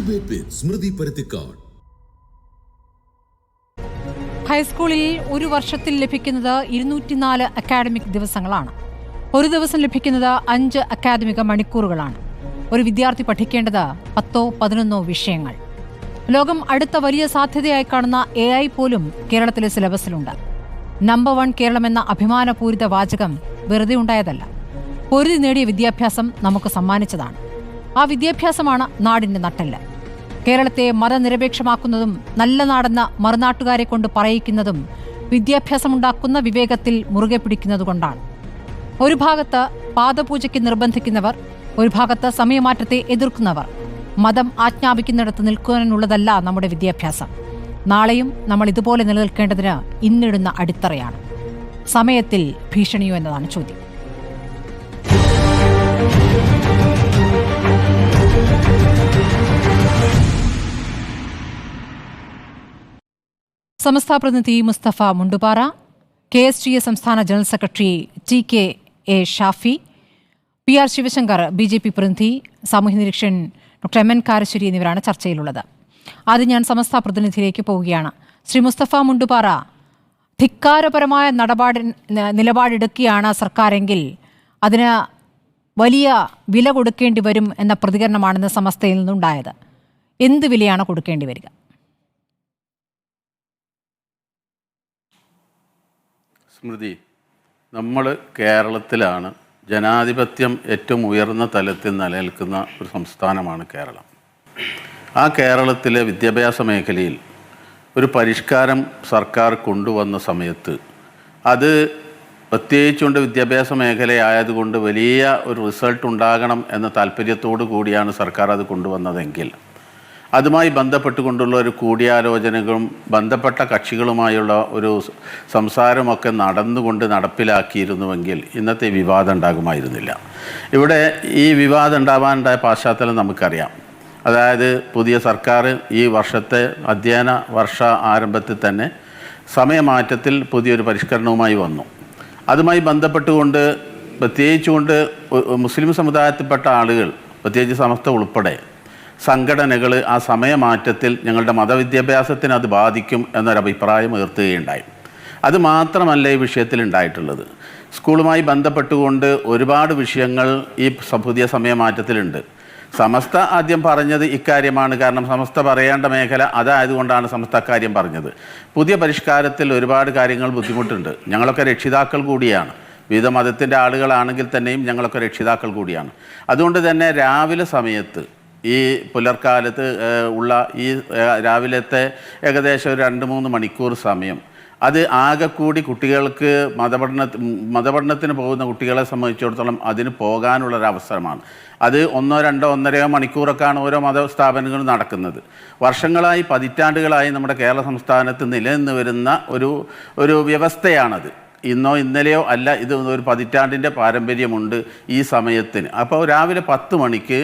Debate with Smriti Paruthikad. ഹൈസ്കൂളിൽ ഒരു വർഷത്തിൽ ലഭിക്കുന്നത് 204 അക്കാഡമിക് ദിവസങ്ങളാണ്. ഒരു ദിവസം ലഭിക്കുന്നത് 5 അക്കാദമിക മണിക്കൂറുകളാണ്. ഒരു വിദ്യാർത്ഥി പഠിക്കേണ്ടത് 10-11 വിഷയങ്ങൾ. ലോകം അടുത്ത വലിയ സാധ്യതയായി കാണുന്ന AI പോലും കേരളത്തിലെ സിലബസിലുണ്ട്. നമ്പർ 1 കേരളം എന്ന അഭിമാനപൂരിത വാചകം വെറുതെ ഉണ്ടായതല്ല. പൊരുതി നേടിയ വിദ്യാഭ്യാസം നമുക്ക് സമ്മാനിച്ചതാണ്. ആ വിദ്യാഭ്യാസമാണ് നാടിന്റെ നട്ടെല്ല്. കേരളത്തെ മതനിരപേക്ഷമാക്കുന്നതും നല്ല നാടെന്ന മറുനാട്ടുകാരെ കൊണ്ട് പറയിക്കുന്നതും വിദ്യാഭ്യാസമുണ്ടാക്കുന്ന വിവേകത്തിൽ മുറുകെ പിടിക്കുന്നതുകൊണ്ടാണ്. ഒരു ഭാഗത്ത് പാദപൂജയ്ക്ക് നിർബന്ധിക്കുന്നവർ, ഒരു ഭാഗത്ത് സമയമാറ്റത്തെ എതിർക്കുന്നവർ. മതം ആജ്ഞാപിക്കുന്നിടത്ത് നിൽക്കുവാനുള്ളതല്ല നമ്മുടെ വിദ്യാഭ്യാസം. നാളെയും നമ്മൾ ഇതുപോലെ നിലനിൽക്കേണ്ടതിന് ഇന്നിടുന്ന അടിത്തറയാണ്. സമയത്തിൽ ഭീഷണിയോ എന്നതാണ് ചോദ്യം. സമസ്ത പ്രതിനിധി മുസ്തഫ മുണ്ടുപാറ, KSTA സംസ്ഥാന general secretary TK.A. Shafi, PR Sivasankar, BJP പ്രതിനിധി, സാമൂഹ്യ നിരീക്ഷകൻ ഡോക്ടർ MN കാരശ്ശേരി എന്നിവരാണ് ചർച്ചയിലുള്ളത്. ആദ്യം ഞാൻ സമസ്ത പ്രതിനിധിയിലേക്ക് പോവുകയാണ്. ശ്രീ മുസ്തഫ മുണ്ടുപാറ, ധിക്കാരപരമായ നിലപാടെടുക്കുകയാണ് സർക്കാരെങ്കിൽ അതിന് വലിയ വില കൊടുക്കേണ്ടി വരും എന്ന പ്രതികരണമാണെന്ന് സമസ്തയിൽ നിന്നുണ്ടായത്. എന്ത് വിലയാണ് കൊടുക്കേണ്ടി വരിക? സ്മൃതി, നമ്മൾ കേരളത്തിലാണ്. ജനാധിപത്യം ഏറ്റവും ഉയർന്ന തലത്തിൽ നിലനിൽക്കുന്ന ഒരു സംസ്ഥാനമാണ് കേരളം. ആ കേരളത്തിലെ വിദ്യാഭ്യാസ മേഖലയിൽ ഒരു പരിഷ്കാരം സർക്കാർ കൊണ്ടുവന്ന സമയത്ത് അത് പ്രത്യേകിച്ചുകൊണ്ട് വിദ്യാഭ്യാസ മേഖലയായതുകൊണ്ട് വലിയ ഒരു റിസൾട്ട് ഉണ്ടാകണം എന്ന താല്പര്യത്തോടു കൂടിയാണ് സർക്കാർ അത് കൊണ്ടുവന്നതെങ്കിൽ അതുമായി ബന്ധപ്പെട്ടുകൊണ്ടുള്ള ഒരു കൂടിയാലോചനകളും ബന്ധപ്പെട്ട കക്ഷികളുമായുള്ള ഒരു സംസാരമൊക്കെ നടപ്പിലാക്കിയിരുന്നുവെങ്കിൽ ഇന്നത്തെ വിവാദം ഉണ്ടാകുമായിരുന്നില്ല. ഇവിടെ ഈ വിവാദം ഉണ്ടാവാനുണ്ടായ പശ്ചാത്തലം നമുക്കറിയാം. അതായത് പുതിയ സർക്കാർ ഈ വർഷത്തെ അധ്യയന വർഷ ആരംഭത്തിൽ തന്നെ സമയമാറ്റത്തിൽ പുതിയൊരു പരിഷ്കരണവുമായി വന്നു. അതുമായി ബന്ധപ്പെട്ടുകൊണ്ട് പ്രത്യേകിച്ചുകൊണ്ട് മുസ്ലിം സമുദായത്തിൽപ്പെട്ട ആളുകൾ, പ്രത്യേകിച്ച് സമസ്ത ഉൾപ്പെടെ സംഘടനകൾ ആ സമയമാറ്റത്തിൽ ഞങ്ങളുടെ മതവിദ്യാഭ്യാസത്തിന് അത് ബാധിക്കും എന്നൊരഭിപ്രായം ഉയർത്തുകയുണ്ടായി. അത് മാത്രമല്ല ഈ വിഷയത്തിൽ ഉണ്ടായിട്ടുള്ളത്. സ്കൂളുമായി ബന്ധപ്പെട്ടുകൊണ്ട് ഒരുപാട് വിഷയങ്ങൾ ഈ പുതിയ സമയമാറ്റത്തിലുണ്ട്. സമസ്ത ആദ്യം പറഞ്ഞത് ഇക്കാര്യമാണ്. കാരണം സമസ്ത പറയേണ്ട മേഖല അതായതുകൊണ്ടാണ് സമസ്ത അക്കാര്യം പറഞ്ഞത്. പുതിയ പരിഷ്കാരത്തിൽ ഒരുപാട് കാര്യങ്ങൾ ബുദ്ധിമുട്ടുണ്ട്. ഞങ്ങളൊക്കെ രക്ഷിതാക്കൾ കൂടിയാണ്. വിവിധ മതത്തിൻ്റെ ആളുകളാണെങ്കിൽ തന്നെയും ഞങ്ങളൊക്കെ രക്ഷിതാക്കൾ കൂടിയാണ്. അതുകൊണ്ട് തന്നെ രാവിലെ സമയത്ത് ഈ പുലർക്കാലത്ത് ഉള്ള ഈ രാവിലത്തെ ഏകദേശം ഒരു 2-3 മണിക്കൂർ സമയം അത് ആകെ കൂടി കുട്ടികൾക്ക് മതപഠനത്തിന് പോകുന്ന കുട്ടികളെ സംബന്ധിച്ചിടത്തോളം അതിന് പോകാനുള്ളൊരവസരമാണ്. അത് 1-2-1.5 മണിക്കൂറൊക്കെയാണ് ഓരോ മതസ്ഥാപനങ്ങളും നടക്കുന്നത്. വർഷങ്ങളായി, പതിറ്റാണ്ടുകളായി നമ്മുടെ കേരള സംസ്ഥാനത്ത് നിലനിന്ന് വരുന്ന ഒരു വ്യവസ്ഥയാണത്. ഇന്നോ ഇന്നലെയോ അല്ല, ഇത് ഒരു പതിറ്റാണ്ടിൻ്റെ പാരമ്പര്യമുണ്ട് ഈ സമയത്തിന്. അപ്പോൾ രാവിലെ 10 മണിക്ക്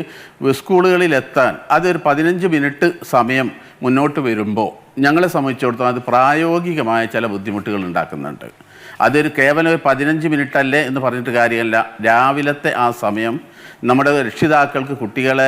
സ്കൂളുകളിലെത്താൻ അതൊരു 15 മിനിറ്റ് സമയം മുന്നോട്ട് വരുമ്പോൾ ഞങ്ങളെ സംബന്ധിച്ചിടത്തോളം അത് പ്രായോഗികമായ ചില ബുദ്ധിമുട്ടുകൾ ഉണ്ടാക്കുന്നുണ്ട്. അതൊരു കേവലം 15 മിനിറ്റ് അല്ലേ എന്ന് പറഞ്ഞിട്ട് കാര്യമല്ല. രാവിലത്തെ ആ സമയം നമ്മുടെ രക്ഷിതാക്കൾക്ക് കുട്ടികളെ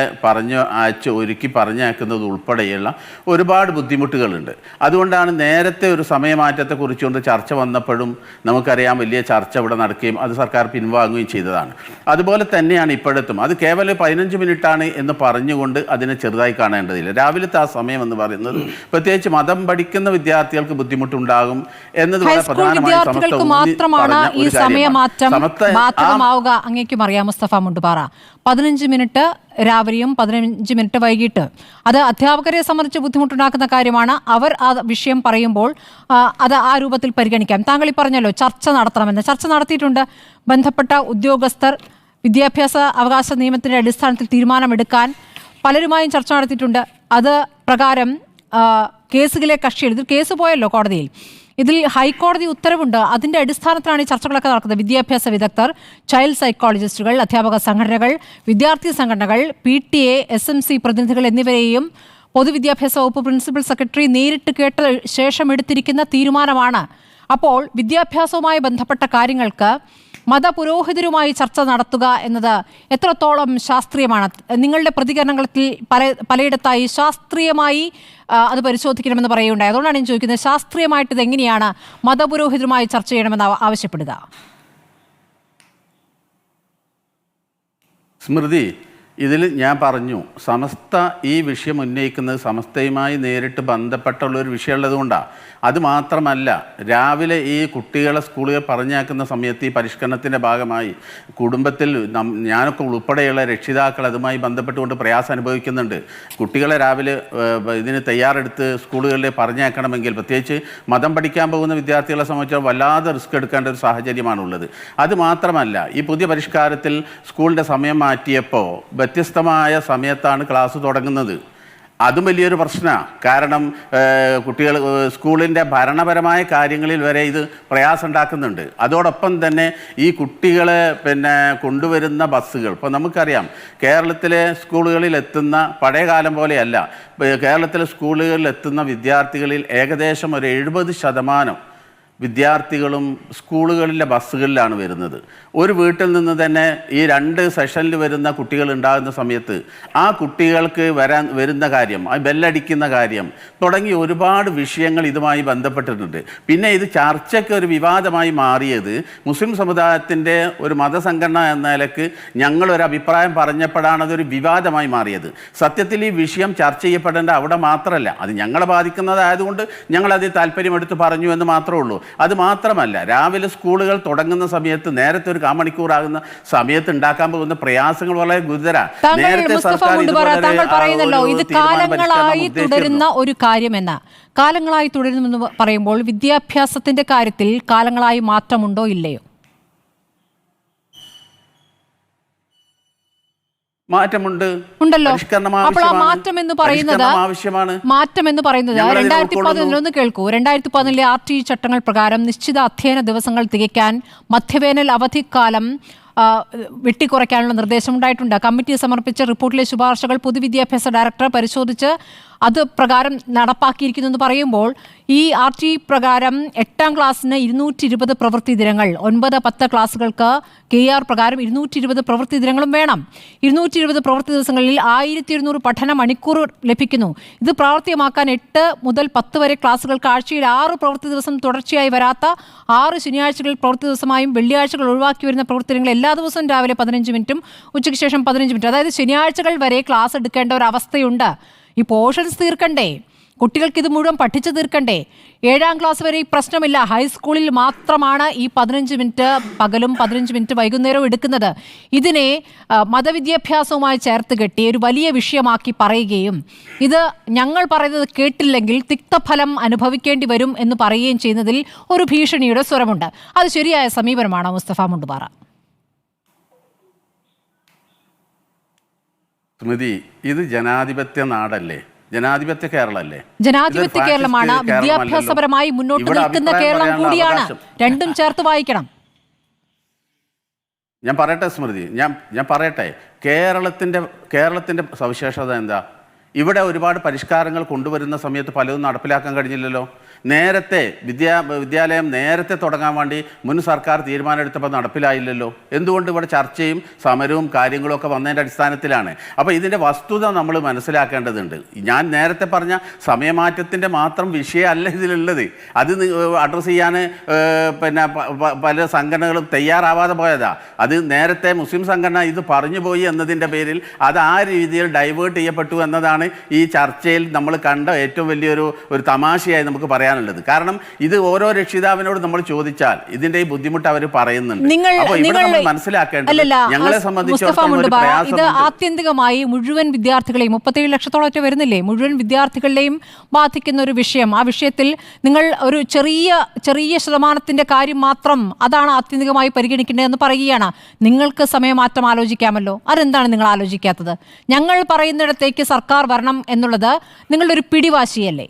ഒരുക്കി പറഞ്ഞയക്കുന്നത് ഉൾപ്പെടെയുള്ള ഒരുപാട് ബുദ്ധിമുട്ടുകളുണ്ട്. അതുകൊണ്ടാണ് നേരത്തെ ഒരു സമയമാറ്റത്തെക്കുറിച്ചുകൊണ്ട് ചർച്ച വന്നപ്പോഴും നമുക്കറിയാം വലിയ ചർച്ച ഇവിടെ നടക്കുകയും അത് സർക്കാർ പിൻവാങ്ങുകയും ചെയ്തതാണ്. അതുപോലെ തന്നെയാണ് ഇപ്പോഴത്തും. അത് കേവലം 15 മിനിറ്റാണ് എന്ന് പറഞ്ഞുകൊണ്ട് അതിനെ ചെറുതായി കാണേണ്ടതില്ല. രാവിലത്തെ ആ സമയം എന്ന് പറയുന്നത് പ്രത്യേകിച്ച് മതം പഠിക്കുന്ന വിദ്യാർത്ഥികൾക്ക് ബുദ്ധിമുട്ടുണ്ടാകും എന്നത് വളരെ പ്രധാനമായി മാത്രമാണ് ഈ സമയമാറ്റം ബാധകമാവുക. അങ്ങേക്കും അറിയാം മുസ്തഫ മുണ്ടുപാറ, 15 മിനിറ്റ് രാവിലെയും 15 മിനിറ്റ് വൈകിട്ട്. അത് അധ്യാപകരെ സംബന്ധിച്ച് ബുദ്ധിമുട്ടുണ്ടാക്കുന്ന കാര്യമാണ്. അവർ ആ വിഷയം പറയുമ്പോൾ അത് ആ രൂപത്തിൽ പരിഗണിക്കാം. താങ്കൾ ഈ പറഞ്ഞല്ലോ ചർച്ച നടത്തണമെന്ന്. ചർച്ച നടത്തിയിട്ടുണ്ട്. ബന്ധപ്പെട്ട ഉദ്യോഗസ്ഥർ വിദ്യാഭ്യാസ അവകാശ നിയമത്തിൻ്റെ അടിസ്ഥാനത്തിൽ തീരുമാനമെടുക്കാൻ പലരുമായും ചർച്ച നടത്തിയിട്ടുണ്ട്. അത് പ്രകാരം കേസുകളെ കക്ഷികൾ, ഇതിൽ കേസ് പോയല്ലോ കോടതിയിൽ, ഇതിൽ ഹൈക്കോടതി ഉത്തരവുണ്ട്. അതിൻ്റെ അടിസ്ഥാനത്തിലാണ് ഈ ചർച്ചകളൊക്കെ നടക്കുന്നത്. വിദ്യാഭ്യാസ വിദഗ്ധർ, ചൈൽഡ് സൈക്കോളജിസ്റ്റുകൾ, അധ്യാപക സംഘടനകൾ, വിദ്യാർത്ഥി സംഘടനകൾ, PTA, SMC പ്രതിനിധികൾ എന്നിവരെയും പൊതുവിദ്യാഭ്യാസ വകുപ്പ് പ്രിൻസിപ്പൽ സെക്രട്ടറി നേരിട്ട് കേട്ട ശേഷം എടുത്തിരിക്കുന്ന തീരുമാനമാണ് അപ്പോൾ വിദ്യാഭ്യാസവുമായി ബന്ധപ്പെട്ട കാര്യങ്ങൾക്ക് മതപുരോഹിതരുമായി ചർച്ച നടത്തുക എന്നത് എത്രത്തോളം ശാസ്ത്രീയമാണ്? നിങ്ങളുടെ പ്രതികരണങ്ങളിൽ പലയിടത്തായി ശാസ്ത്രീയമായി അത് പരിശോധിക്കണമെന്ന് പറയുകയുണ്ടായി. അതുകൊണ്ടാണ് ഞാൻ ചോദിക്കുന്നത്, ശാസ്ത്രീയമായിട്ട് ഇതെങ്ങനെയാണ് മതപുരോഹിതരുമായി ചർച്ച ചെയ്യണമെന്ന് ആവശ്യപ്പെടുക? സ്മൃതി, ഇതിൽ ഞാൻ പറഞ്ഞു, സമസ്ത ഈ വിഷയം ഉന്നയിക്കുന്നത് സമസ്തയുമായി നേരിട്ട് ബന്ധപ്പെട്ടുള്ളൊരു വിഷയമുള്ളതുകൊണ്ടാണ്. അതുമാത്രമല്ല, രാവിലെ ഈ കുട്ടികളെ സ്കൂളുകൾ പറഞ്ഞയക്കുന്ന സമയത്ത് ഈ പരിഷ്കരണത്തിൻ്റെ ഭാഗമായി കുടുംബത്തിൽ ഞാനൊക്കെ ഉൾപ്പെടെയുള്ള രക്ഷിതാക്കൾ അതുമായി ബന്ധപ്പെട്ടുകൊണ്ട് പ്രയാസം അനുഭവിക്കുന്നുണ്ട്. കുട്ടികളെ രാവിലെ ഇതിന് തയ്യാറെടുത്ത് സ്കൂളുകളിൽ പറഞ്ഞയക്കണമെങ്കിൽ, പ്രത്യേകിച്ച് മതം പഠിക്കാൻ പോകുന്ന വിദ്യാർത്ഥികളെ സംബന്ധിച്ച് വല്ലാതെ റിസ്ക് എടുക്കേണ്ട ഒരു സാഹചര്യമാണുള്ളത്. അതുമാത്രമല്ല, ഈ പുതിയ പരിഷ്കാരത്തിൽ സ്കൂളിൻ്റെ സമയം മാറ്റിയപ്പോൾ വ്യത്യസ്തമായ സമയത്താണ് ക്ലാസ് തുടങ്ങുന്നത്. അതും വലിയൊരു പ്രശ്നമാണ്. കാരണം കുട്ടികൾ സ്കൂളിൻ്റെ ഭരണപരമായ കാര്യങ്ങളിൽ വരെ ഇത് പ്രയാസം ഉണ്ടാക്കുന്നുണ്ട്. അതോടൊപ്പം തന്നെ ഈ കുട്ടികളെ കൊണ്ടുവരുന്ന ബസ്സുകൾ, ഇപ്പോൾ നമുക്കറിയാം കേരളത്തിലെ സ്കൂളുകളിൽ എത്തുന്ന പഴയ കാലം പോലെയല്ല. കേരളത്തിലെ സ്കൂളുകളിൽ എത്തുന്ന വിദ്യാർത്ഥികളിൽ ഏകദേശം ഒരു 70% വിദ്യാർത്ഥികളും സ്കൂളുകളിലെ ബസ്സുകളിലാണ് വരുന്നത്. ഒരു വീട്ടിൽ നിന്ന് തന്നെ ഈ 2 സെഷനിൽ വരുന്ന കുട്ടികൾ ഉണ്ടാകുന്ന സമയത്ത് ആ കുട്ടികൾക്ക് വരുന്ന കാര്യം, ആ ബെല്ലടിക്കുന്ന കാര്യം തുടങ്ങി ഒരുപാട് വിഷയങ്ങൾ ഇതുമായി ബന്ധപ്പെട്ടിട്ടുണ്ട്. പിന്നെ ഇത് ചർച്ചയ്ക്ക് ഒരു വിവാദമായി മാറിയത് മുസ്ലിം സമുദായത്തിൻ്റെ ഒരു മതസംഘടന എന്ന നിലക്ക് ഞങ്ങളൊരു അഭിപ്രായം പറഞ്ഞപ്പോഴാണ് അതൊരു വിവാദമായി മാറിയത്. സത്യത്തിൽ ഈ വിഷയം ചർച്ച ചെയ്യപ്പെടേണ്ട അവിടെ മാത്രമല്ല, അത് ഞങ്ങളെ ബാധിക്കുന്നതായതുകൊണ്ട് ഞങ്ങളത് താല്പര്യമെടുത്ത് പറഞ്ഞു എന്ന് മാത്രമേ ഉള്ളൂ. അത് മാത്രമല്ല, രാവിലെ സ്കൂളുകൾ തുടങ്ങുന്ന സമയത്ത് നേരത്തെ ഒരു കാമണിക്കൂറാകുന്ന സമയത്ത് ഉണ്ടാക്കാൻ പോകുന്ന പ്രയാസങ്ങൾ വളരെ ഗുരുതരാണ്. നേരത്തെ പറയുന്നല്ലോ ഇത് കാലങ്ങളായി തുടരുന്ന ഒരു കാര്യമെന്ന്. കാലങ്ങളായി തുടരുമെന്ന് പറയുമ്പോൾ വിദ്യാഭ്യാസത്തിന്റെ കാര്യത്തിൽ കാലങ്ങളായി മാറ്റമുണ്ടോ ഇല്ലയോ? മാറ്റമുണ്ട്, ഉണ്ടല്ലോ. അപ്പോൾ ആ മാറ്റം എന്ന് പറയുന്നത് 2011 കേൾക്കൂ. 2011 RTE ചട്ടങ്ങൾ പ്രകാരം നിശ്ചിത അധ്യയന ദിവസങ്ങൾ തികയ്ക്കാൻ മധ്യവേനൽ അവധിക്കാലം വെട്ടിക്കുറയ്ക്കാനുള്ള നിർദ്ദേശമുണ്ടായിട്ടുണ്ട്. കമ്മിറ്റി സമർപ്പിച്ച റിപ്പോർട്ടിലെ ശുപാർശകൾ പൊതുവിദ്യാഭ്യാസ ഡയറക്ടർ പരിശോധിച്ച് അത് പ്രകാരം നടപ്പാക്കിയിരിക്കുന്നു എന്ന് പറയുമ്പോൾ ഈ RTE പ്രകാരം 8ാം ക്ലാസ്സിന് 220 പ്രവൃത്തി ദിനങ്ങൾ, 9-10 ക്ലാസ്സുകൾക്ക് KR പ്രകാരം 220 പ്രവൃത്തി ദിനങ്ങളും വേണം. 220 പ്രവൃത്തി ദിവസങ്ങളിൽ 1200 പഠന മണിക്കൂർ ലഭിക്കുന്നു. ഇത് പ്രാവർത്തികമാക്കാൻ 8 മുതൽ 10 വരെ ക്ലാസ്സുകൾക്ക് ആഴ്ചയിൽ 6 പ്രവൃത്തി ദിവസം തുടർച്ചയായി വരാത്ത 6 ശനിയാഴ്ചകളിൽ പ്രവൃത്തി ദിവസമായും വെള്ളിയാഴ്ചകൾ ഒഴിവാക്കി വരുന്ന പ്രവൃത്തി ദിനങ്ങൾ എല്ലാ ദിവസവും രാവിലെ 15 മിനിറ്റും ഉച്ചയ്ക്ക് ശേഷം 15 മിനിറ്റ്, അതായത് ശനിയാഴ്ചകൾ വരെ ക്ലാസ് എടുക്കേണ്ട ഒരു അവസ്ഥയുണ്ട്. ഈ പോർഷൻസ് തീർക്കണ്ടേ? കുട്ടികൾക്ക് ഇത് മുഴുവൻ പഠിച്ചു തീർക്കണ്ടേ? 7ാം ക്ലാസ് വരെ ഈ പ്രശ്നമില്ല. ഹൈസ്കൂളിൽ മാത്രമാണ് ഈ 15 മിനിറ്റ് പകലും 15 മിനിറ്റ് വൈകുന്നേരവും എടുക്കുന്നത്. ഇതിനെ മതവിദ്യാഭ്യാസവുമായി ചേർത്ത് കെട്ടി ഒരു വലിയ വിഷയമാക്കി പറയുകയും ഇത് ഞങ്ങൾ പറയുന്നത് കേട്ടില്ലെങ്കിൽ തിക്തഫലം അനുഭവിക്കേണ്ടി വരും എന്ന് പറയുകയും ചെയ്യുന്നതിൽ ഒരു ഭീഷണിയുടെ സ്വരമുണ്ട്. അത് ശരിയായ സമീപനമാണോ മുസ്തഫ മുണ്ടുപാറ? സ്മൃതി, ഇത് ജനാധിപത്യ നാടല്ലേ? ജനാധിപത്യ കേരളല്ലേ? ജനാധിപത്യ കേരളമാണ്. വിദ്യാഭ്യാസപരമായി മുന്നോട്ട് നിൽക്കുന്ന കേരളം കൂടിയാണ്. രണ്ടും ചേർത്ത് വായിക്കണം. ഞാൻ പറയട്ടെ സ്മൃതി, ഞാൻ പറയട്ടെ. കേരളത്തിൻ്റെ സവിശേഷത എന്താ? ഇവിടെ ഒരുപാട് പരിഷ്കാരങ്ങൾ കൊണ്ടുവരുന്ന സമയത്ത് പലതും നടപ്പിലാക്കാൻ കഴിഞ്ഞില്ലല്ലോ. നേരത്തെ വിദ്യാലയം നേരത്തെ തുടങ്ങാൻ വേണ്ടി മുൻ സർക്കാർ തീരുമാനമെടുത്തപ്പോൾ നടപ്പിലായില്ലല്ലോ. എന്തുകൊണ്ട്? ഇവിടെ ചർച്ചയും സമരവും കാര്യങ്ങളൊക്കെ വന്നതിൻ്റെ അടിസ്ഥാനത്തിലാണ്. അപ്പോൾ ഇതിൻ്റെ വസ്തുത നമ്മൾ മനസ്സിലാക്കേണ്ടതുണ്ട്. ഞാൻ നേരത്തെ പറഞ്ഞ സമയമാറ്റത്തിൻ്റെ മാത്രം വിഷയമല്ല ഇതിലുള്ളത്. അത് അഡ്രസ്സ് ചെയ്യാൻ പല സംഘടനകളും തയ്യാറാവാതെ പോയതാ. അത് നേരത്തെ മുസ്ലിം സംഘടന ഇത് പറഞ്ഞു പോയി എന്നതിൻ്റെ പേരിൽ അത് ആ രീതിയിൽ ഡൈവേർട്ട് ചെയ്യപ്പെട്ടു എന്നതാണ് ഈ ചർച്ചയിൽ നമ്മൾ കണ്ട ഏറ്റവും വലിയൊരു തമാശയായി നമുക്ക് പറയാനുള്ളത്. കാരണം ഇത് ഓരോ രക്ഷിതാവിനോട് നമ്മൾ ചോദിച്ചാൽ ഇതിന്റെ ഈ ബുദ്ധിമുട്ട് അവർ പറയുന്നുണ്ട്. അപ്പോൾ ഇവിടെ നമ്മൾ മനസ്സിലാക്കേണ്ടത് ഞങ്ങളെ സംബന്ധിച്ചിടത്തോളം ഇത് ആത്യന്തികമായി മുഴുവൻ വിദ്യാർത്ഥികളെയും 37 ലക്ഷത്തോളം വരുന്നില്ലേ, മുഴുവൻ വിദ്യാർത്ഥികളെയും ബാധിക്കുന്ന ഒരു വിഷയം. ആ വിഷയത്തിൽ നിങ്ങൾ ഒരു ചെറിയ ശതമാനത്തിന്റെ കാര്യം മാത്രം അതാണ് ആത്യന്തികമായി പരിഗണിക്കേണ്ടതെന്ന് പറയുകയാണ്. നിങ്ങൾക്ക് സമയമാറ്റം ആലോചിക്കാമല്ലോ. അതെന്താണ് നിങ്ങൾ ആലോചിക്കാത്തത്? ഞങ്ങൾ പറയുന്നിടത്തേക്ക് സർക്കാർ വരണം എന്നുള്ളത് നിങ്ങളുടെ ഒരു പിടിവാശിയല്ലേ?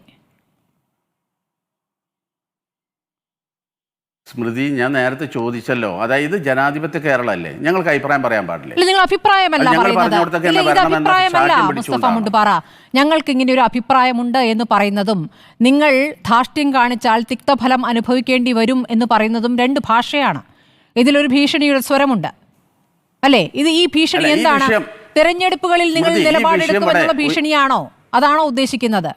സ്മൃതി, ഞാൻ നേരത്തെ ചോദിച്ചല്ലോ, അതായത് ജനാധിപത്യ കേരളം അല്ലേ, ഞങ്ങൾക്ക് അഭിപ്രായം പറയാൻ പാടില്ലേ? നിങ്ങൾ അഭിപ്രായമല്ല മുസ്തഫ മുണ്ടുപാറ, ഞങ്ങൾക്ക് ഇങ്ങനെ ഒരു അഭിപ്രായമുണ്ട് എന്ന് പറയുന്നതും നിങ്ങൾ ധാർഷ്ട്യം കാണിച്ചാൽ തിക്തഫലം അനുഭവിക്കേണ്ടി വരും എന്ന് പറയുന്നതും രണ്ട് ഭാഷയാണ്. ഇതിലൊരു ഭീഷണിയുടെ സ്വരമുണ്ട് അല്ലേ? ഈ ഭീഷണി എന്താണ്? തെരഞ്ഞെടുപ്പുകളിൽ നിങ്ങൾ നിലപാടെടുക്കുമെന്നുള്ള ഭീഷണിയാണോ? അതാണോ ഉദ്ദേശിക്കുന്നത്?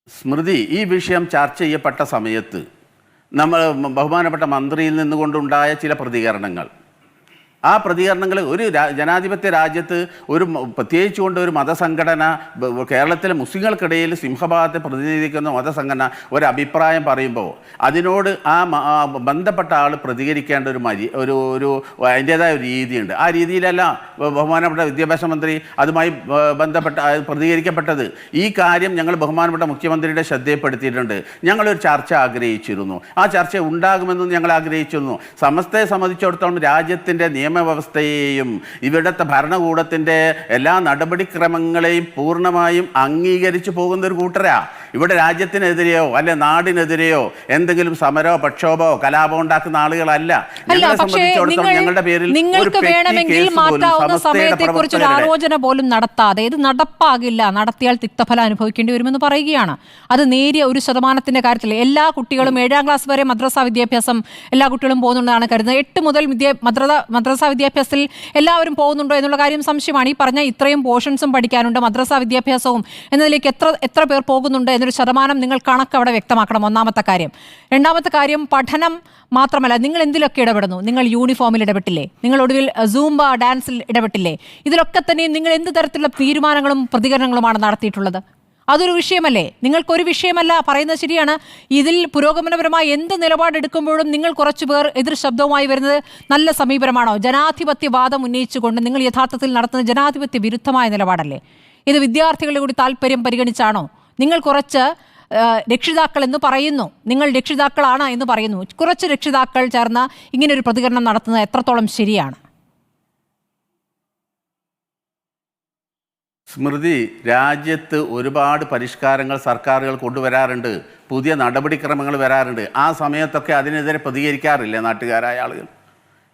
സ്മൃതി, ഈ വിഷയം ചർച്ച ചെയ്യപ്പെട്ട സമയത്ത് നമ്മൾ ബഹുമാനപ്പെട്ട മന്ത്രിയിൽ നിന്നുകൊണ്ടുണ്ടായ ചില പ്രതികരണങ്ങൾ, ആ പ്രതികരണങ്ങൾ ഒരു ജനാധിപത്യ രാജ്യത്ത് പ്രത്യേകിച്ചുകൊണ്ട് ഒരു മതസംഘടന, കേരളത്തിലെ മുസ്ലിങ്ങൾക്കിടയിൽ സിംഹഭാഗത്തെ പ്രതിനിധീകരിക്കുന്ന മതസംഘടന ഒരു അഭിപ്രായം പറയുമ്പോൾ അതിനോട് ബന്ധപ്പെട്ട ആൾ പ്രതികരിക്കേണ്ട ഒരു അതിൻ്റേതായ ഒരു രീതിയുണ്ട്. ആ രീതിയിലല്ല ബഹുമാനപ്പെട്ട വിദ്യാഭ്യാസ മന്ത്രി അതുമായി ബന്ധപ്പെട്ട പ്രതികരിക്കപ്പെട്ടത്. ഈ കാര്യം ഞങ്ങൾ ബഹുമാനപ്പെട്ട മുഖ്യമന്ത്രിയുടെ ശ്രദ്ധയിൽപ്പെടുത്തിയിട്ടുണ്ട്. ഞങ്ങളൊരു ചർച്ച ആഗ്രഹിച്ചിരുന്നു, ആ ചർച്ച ഉണ്ടാകുമെന്ന് ഞങ്ങൾ ആഗ്രഹിച്ചിരുന്നു. സമസ്തയെ സംബന്ധിച്ചിടത്തോളം രാജ്യത്തിൻ്റെ നിയമവ്യവസ്ഥയെയും ഇവിടുത്തെ ഭരണകൂടത്തിൻ്റെ എല്ലാ നടപടിക്രമങ്ങളെയും പൂർണ്ണമായും അംഗീകരിച്ചു പോകുന്ന ഒരു കൂട്ടരാ. ഇവിടെ രാജ്യത്തിനെതിരെയോ അല്ലെ നാടിനെതിരെയോ എന്തെങ്കിലും സമരമോ പ്രക്ഷോഭമോ കലാപമോ ഉണ്ടാക്കുന്ന ആളുകളല്ല. ഞങ്ങളെ സംബന്ധിച്ചിടത്തോളം ഞങ്ങളുടെ പേരിൽ നിങ്ങൾക്ക് വേണമെങ്കിൽ മാറ്റാവുന്ന സമയത്തെക്കുറിച്ച് ഒരു ആലോചന പോലും നടത്താതെ ഇത് നടപ്പാകില്ല, നടത്തിയാൽ തിക്തഫലം അനുഭവിക്കേണ്ടി വരുമെന്ന് പറയുകയാണ്. അത് നേരിയ 1% കാര്യത്തിൽ എല്ലാ കുട്ടികളും 7ാം ക്ലാസ് വരെ മദ്രസ വിദ്യാഭ്യാസം എല്ലാ കുട്ടികളും പോകുന്നുണ്ടെന്നാണ് കരുതുന്നത്. 8 മുതൽ മദ്രസ വിദ്യാഭ്യാസത്തിൽ എല്ലാവരും പോകുന്നുണ്ടോ എന്നുള്ള കാര്യം സംശയമാണ്. ഈ പറഞ്ഞ ഇത്രയും പോർഷൻസും പഠിക്കാനുണ്ട്, മദ്രസ വിദ്യാഭ്യാസവും എന്നതിലേക്ക് എത്ര പേർ പോകുന്നുണ്ട് എന്നൊരു ശതമാനം നിങ്ങൾ കണക്ക് അവിടെ വ്യക്തമാക്കണം. ഒന്നാമത്തെ കാര്യം. രണ്ടാമത്തെ കാര്യം, പഠനം മാത്രമല്ല, നിങ്ങൾ എന്തിലൊക്കെ ഇടപെടുന്നു? നിങ്ങൾ യൂണിഫോമിൽ ഇടപെട്ടില്ലേ? നിങ്ങൾ ഒടുവിൽ സൂംബ ഡാൻസിൽ ഇടപെട്ടില്ലേ? ഇതിലൊക്കെ തന്നെ നിങ്ങൾ എന്ത് തരത്തിലുള്ള തീരുമാനങ്ങളും പ്രതികരണങ്ങളുമാണ് നടത്തിയിട്ടുള്ളത്? അതൊരു വിഷയമല്ലേ? നിങ്ങൾക്കൊരു വിഷയമല്ല പറയുന്നത് ശരിയാണ്. ഇതിൽ പുരോഗമനപരമായി എന്ത് നിലപാടെടുക്കുമ്പോഴും നിങ്ങൾ കുറച്ചു പേർ എതിർ ശബ്ദവുമായി വരുന്നത് നല്ല സമീപനമാണോ? ജനാധിപത്യവാദം ഉന്നയിച്ചുകൊണ്ട് നിങ്ങൾ യഥാർത്ഥത്തിൽ നടത്തുന്ന ജനാധിപത്യ വിരുദ്ധമായ നിലപാടല്ലേ? ഇത് വിദ്യാർത്ഥികളുടെ കൂടി താല്പര്യം പരിഗണിച്ചാണോ? നിങ്ങൾ കുറച്ച് രക്ഷിതാക്കൾ എന്ന് പറയുന്നു, നിങ്ങൾ രക്ഷിതാക്കളാണ് എന്ന് പറയുന്നു, കുറച്ച് രക്ഷിതാക്കൾ ചേർന്ന് ഇങ്ങനൊരു പ്രതികരണം നടത്തുന്നത് എത്രത്തോളം ശരിയാണ്? സ്മൃതി, രാജ്യത്ത് ഒരുപാട് പരിഷ്കാരങ്ങൾ സർക്കാരുകൾ കൊണ്ടുവരാറുണ്ട്, പുതിയ നടപടിക്രമങ്ങൾ വരാറുണ്ട്. ആ സമയത്തൊക്കെ അതിനെതിരെ പ്രതികരിക്കാറില്ല നാട്ടുകാരായ ആളുകൾ.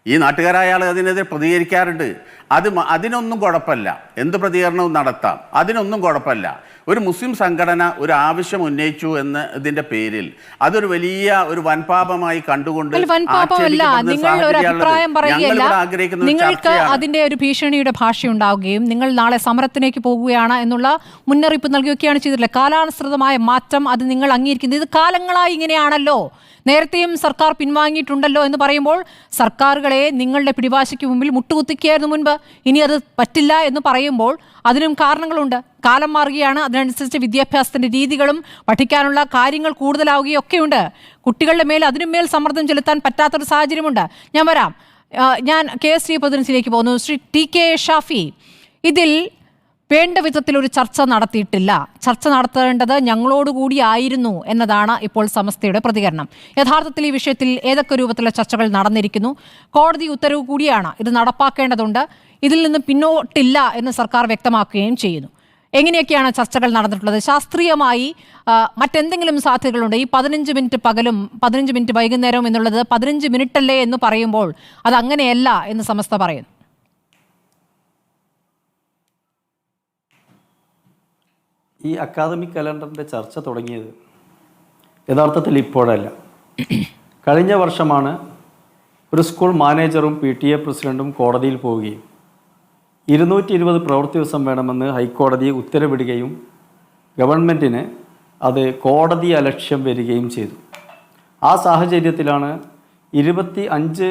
ഈ നാട്ടുകാരായ ആൾ അതിനെതിരെ പ്രതികരിക്കാറുണ്ട്. അതിനൊന്നും കുഴപ്പമില്ല, എന്ത് പ്രതികരണവും നടത്താം, അതിനൊന്നും കുഴപ്പമില്ല. ഒരു മുസ്ലിം സംഘടന ഒരു ആവശ്യം ഉന്നയിച്ചു എന്നതിൻ്റെ പേരിൽ അതൊരു വലിയ ഒരു വൻപാപമായി കണ്ടുകൊണ്ട് നിങ്ങൾക്ക് അതിന്റെ ഒരു ഭീഷണിയുടെ ഭാഷ ഉണ്ടാവുകയും നിങ്ങൾ നാളെ സമരത്തിലേക്ക് പോകുകയാണ് എന്നുള്ള മുന്നറിയിപ്പ് നൽകുകയൊക്കെയാണ് ചെയ്തിട്ടുള്ളത്. കാലാനുസൃതമായ മാറ്റം അത് നിങ്ങൾ അംഗീകരിക്കുന്നത്. ഇത് കാലങ്ങളായി ഇങ്ങനെയാണല്ലോ, നേരത്തെയും സർക്കാർ പിൻവാങ്ങിയിട്ടുണ്ടല്ലോ എന്ന് പറയുമ്പോൾ സർക്കാരുകളെ നിങ്ങളുടെ പിടിവാശിക്ക് മുമ്പിൽ മുട്ടുകുത്തിക്കുകയായിരുന്നു മുൻപ്. ഇനി അത് പറ്റില്ല എന്ന് പറയുമ്പോൾ അതിനും കാരണങ്ങളുണ്ട്. കാലം മാറുകയാണ്, അതിനനുസരിച്ച് വിദ്യാഭ്യാസത്തിൻ്റെ രീതികളും പഠിക്കാനുള്ള കാര്യങ്ങൾ കൂടുതലാവുകയും ഒക്കെയുണ്ട്. കുട്ടികളുടെ മേൽ അതിനുമേൽ സമ്മർദ്ദം ചെലുത്താൻ പറ്റാത്തൊരു സാഹചര്യമുണ്ട്. ഞാൻ KST പ്രതിനിധിയിലേക്ക് പോകുന്നു. ശ്രീ TK ഷാഫി, ഇതിൽ വേണ്ട വിധത്തിൽ ഒരു ചർച്ച നടത്തിയിട്ടില്ല, ചർച്ച നടത്തേണ്ടത് ഞങ്ങളോടുകൂടിയായിരുന്നു എന്നതാണ് ഇപ്പോൾ സമസ്തയുടെ പ്രതികരണം. യഥാർത്ഥത്തിൽ ഈ വിഷയത്തിൽ ഏതൊക്കെ രൂപത്തിലുള്ള ചർച്ചകൾ നടന്നിരിക്കുന്നു? കോടതി ഉത്തരവ് കൂടിയാണ്, ഇത് നടപ്പാക്കേണ്ടതുണ്ട്, ഇതിൽ നിന്ന് പിന്നോട്ടില്ല എന്ന് സർക്കാർ വ്യക്തമാക്കുകയും ചെയ്യുന്നു. എങ്ങനെയൊക്കെയാണ് ചർച്ചകൾ നടന്നിട്ടുള്ളത്? ശാസ്ത്രീയമായി മറ്റെന്തെങ്കിലും സാധ്യതകളുണ്ട്? ഈ 15 മിനിറ്റ് പകലും 15 മിനിറ്റ് വൈകുന്നേരവും എന്നുള്ളത് 15 മിനിറ്റല്ലേ എന്ന് പറയുമ്പോൾ അത് അങ്ങനെയല്ല എന്ന് സമസ്ത പറയുന്നു. ഈ അക്കാദമിക് കലണ്ടറിൻ്റെ ചർച്ച തുടങ്ങിയത് യഥാർത്ഥത്തിൽ ഇപ്പോഴല്ല. കഴിഞ്ഞ വർഷമാണ് ഒരു സ്കൂൾ മാനേജറും PTA പ്രസിഡൻറ്റും കോടതിയിൽ പോവുകയും 220 പ്രവൃത്തി ദിവസം വേണമെന്ന് ഹൈക്കോടതി ഉത്തരവിടുകയും ഗവൺമെൻറ്റിന് അത് കോടതി അലക്ഷ്യം വരികയും ചെയ്തു. ആ സാഹചര്യത്തിലാണ് 25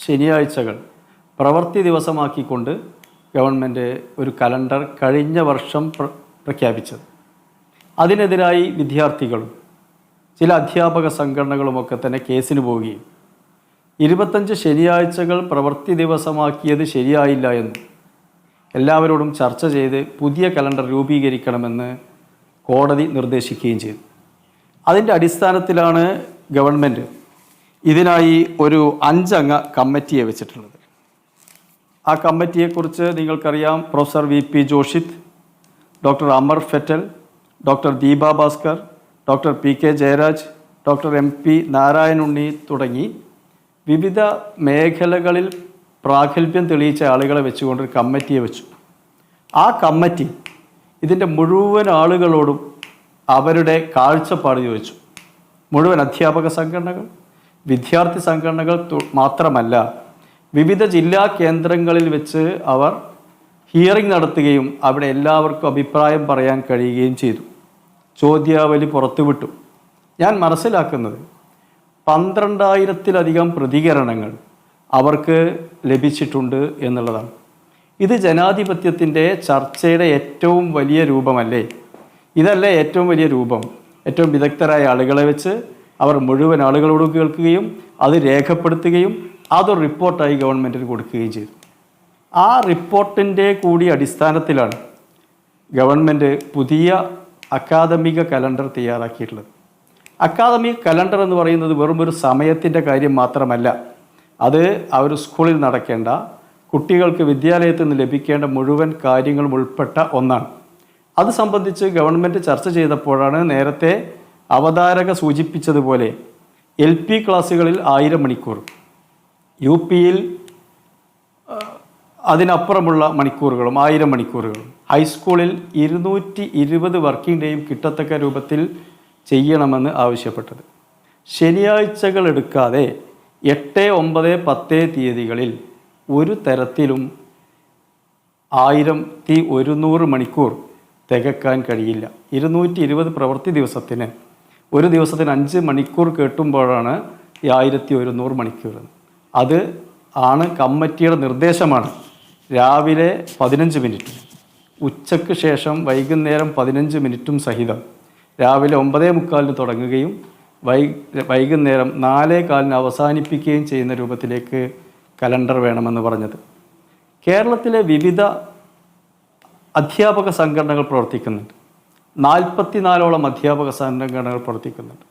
ശനിയാഴ്ചകൾ പ്രവൃത്തി ദിവസമാക്കിക്കൊണ്ട് ഗവൺമെൻറ് ഒരു കലണ്ടർ കഴിഞ്ഞ വർഷം പ്രഖ്യാപിച്ചത്. അതിനെതിരായി വിദ്യാർത്ഥികളും ചില അധ്യാപക സംഘടനകളുമൊക്കെ തന്നെ കേസിന് പോവുകയും 25 ശനിയാഴ്ചകൾ പ്രവൃത്തി ദിവസമാക്കിയത് ശരിയായില്ല എന്ന് എല്ലാവരോടും ചർച്ച ചെയ്ത് പുതിയ കലണ്ടർ രൂപീകരിക്കണമെന്ന് കോടതി നിർദ്ദേശിക്കുകയും ചെയ്തു. അതിൻ്റെ അടിസ്ഥാനത്തിലാണ് ഗവൺമെൻറ് ഇതിനായി ഒരു 5 അംഗ കമ്മിറ്റിയെ വെച്ചിട്ടുള്ളത്. ആ കമ്മിറ്റിയെക്കുറിച്ച് നിങ്ങൾക്കറിയാം. Professor VP Joshith, doctor Amar foetal, doctor Deepa Bhaskar, doctor PK Jayaraj, doctor MP നാരായണുണ്ണി തുടങ്ങി വിവിധ മേഖലകളിൽ പ്രാഗൽഭ്യം തെളിയിച്ച ആളുകളെ വെച്ചുകൊണ്ടൊരു കമ്മിറ്റിയെ വെച്ചു. ആ കമ്മിറ്റി ഇതിൻ്റെ മുഴുവൻ ആളുകളോടും അവരുടെ കാഴ്ചപ്പാട് ചോദിച്ചു. മുഴുവൻ അധ്യാപക സംഘടനകൾ, വിദ്യാർത്ഥി സംഘടനകൾ മാത്രമല്ല, വിവിധ ജില്ലാ കേന്ദ്രങ്ങളിൽ വെച്ച് അവർ ഹിയറിംഗ് നടത്തുകയും അവിടെ എല്ലാവർക്കും അഭിപ്രായം പറയാൻ കഴിയുകയും ചെയ്തു. ചോദ്യാവലി പുറത്തുവിട്ടു. ഞാൻ മനസ്സിലാക്കുന്നത് 12,000-ലധികം പ്രതികരണങ്ങൾ അവർക്ക് ലഭിച്ചിട്ടുണ്ട് എന്നുള്ളതാണ്. ഇത് ജനാധിപത്യത്തിൻ്റെ ചർച്ചയുടെ ഏറ്റവും വലിയ രൂപമല്ലേ? ഇതല്ലേ ഏറ്റവും വലിയ രൂപം? ഏറ്റവും വിദഗ്ധരായ ആളുകളെ വെച്ച് അവർ മുഴുവൻ ആളുകളോട് കേൾക്കുകയും അത് രേഖപ്പെടുത്തുകയും അതൊരു റിപ്പോർട്ടായി ഗവൺമെൻറ്റിന് കൊടുക്കുകയും ചെയ്തു. ആ റിപ്പോർട്ടിൻ്റെ കൂടി അടിസ്ഥാനത്തിലാണ് ഗവൺമെൻറ് പുതിയ അക്കാദമിക കലണ്ടർ തയ്യാറാക്കിയിട്ടുള്ളത്. അക്കാദമിക് കലണ്ടർ എന്ന് പറയുന്നത് വെറും ഒരു സമയത്തിൻ്റെ കാര്യം മാത്രമല്ല, അത് ആ ഒരു സ്കൂളിൽ നടക്കേണ്ട, കുട്ടികൾക്ക് വിദ്യാലയത്തിൽ നിന്ന് ലഭിക്കേണ്ട മുഴുവൻ കാര്യങ്ങളും ഉൾപ്പെട്ട ഒന്നാണ്. അത് സംബന്ധിച്ച് ഗവൺമെൻറ് ചർച്ച ചെയ്തപ്പോഴാണ് നേരത്തെ അവതാരക സൂചിപ്പിച്ചതുപോലെ LP ക്ലാസ്സുകളിൽ 1000 മണിക്കൂർ, UPയിൽ അതിനപ്പുറമുള്ള മണിക്കൂറുകളും 1000 മണിക്കൂറുകളും, ഹൈസ്കൂളിൽ 220 വർക്കിംഗ് ഡേയും കിട്ടത്തക്ക രൂപത്തിൽ ചെയ്യണമെന്ന് ആവശ്യപ്പെട്ടത്. ശനിയാഴ്ചകൾ എടുക്കാതെ 8, 9, 10 തീയതികളിൽ ഒരു തരത്തിലും 1100 മണിക്കൂർ തികക്കാൻ കഴിയില്ല. 220 പ്രവൃത്തി ദിവസത്തിന് ഒരു ദിവസത്തിന് 5 മണിക്കൂർ കേട്ടുമ്പോഴാണ് 1100 മണിക്കൂർ. അത് ആണ് കമ്മിറ്റിയുടെ നിർദ്ദേശമാണ്. രാവിലെ 15 മിനിറ്റ്, ഉച്ചയ്ക്ക് ശേഷം വൈകുന്നേരം 15 മിനിറ്റും സഹിതം രാവിലെ 9:45 തുടങ്ങുകയും വൈകുന്നേരം 4:15 അവസാനിപ്പിക്കുകയും ചെയ്യുന്ന രൂപത്തിലേക്ക് കലണ്ടർ വേണമെന്ന് പറഞ്ഞത്. കേരളത്തിലെ വിവിധ അധ്യാപക സംഘടനകൾ പ്രവർത്തിക്കുന്നുണ്ട്. 44ഓളം അധ്യാപക സംഘടനകൾ പ്രവർത്തിക്കുന്നുണ്ട്.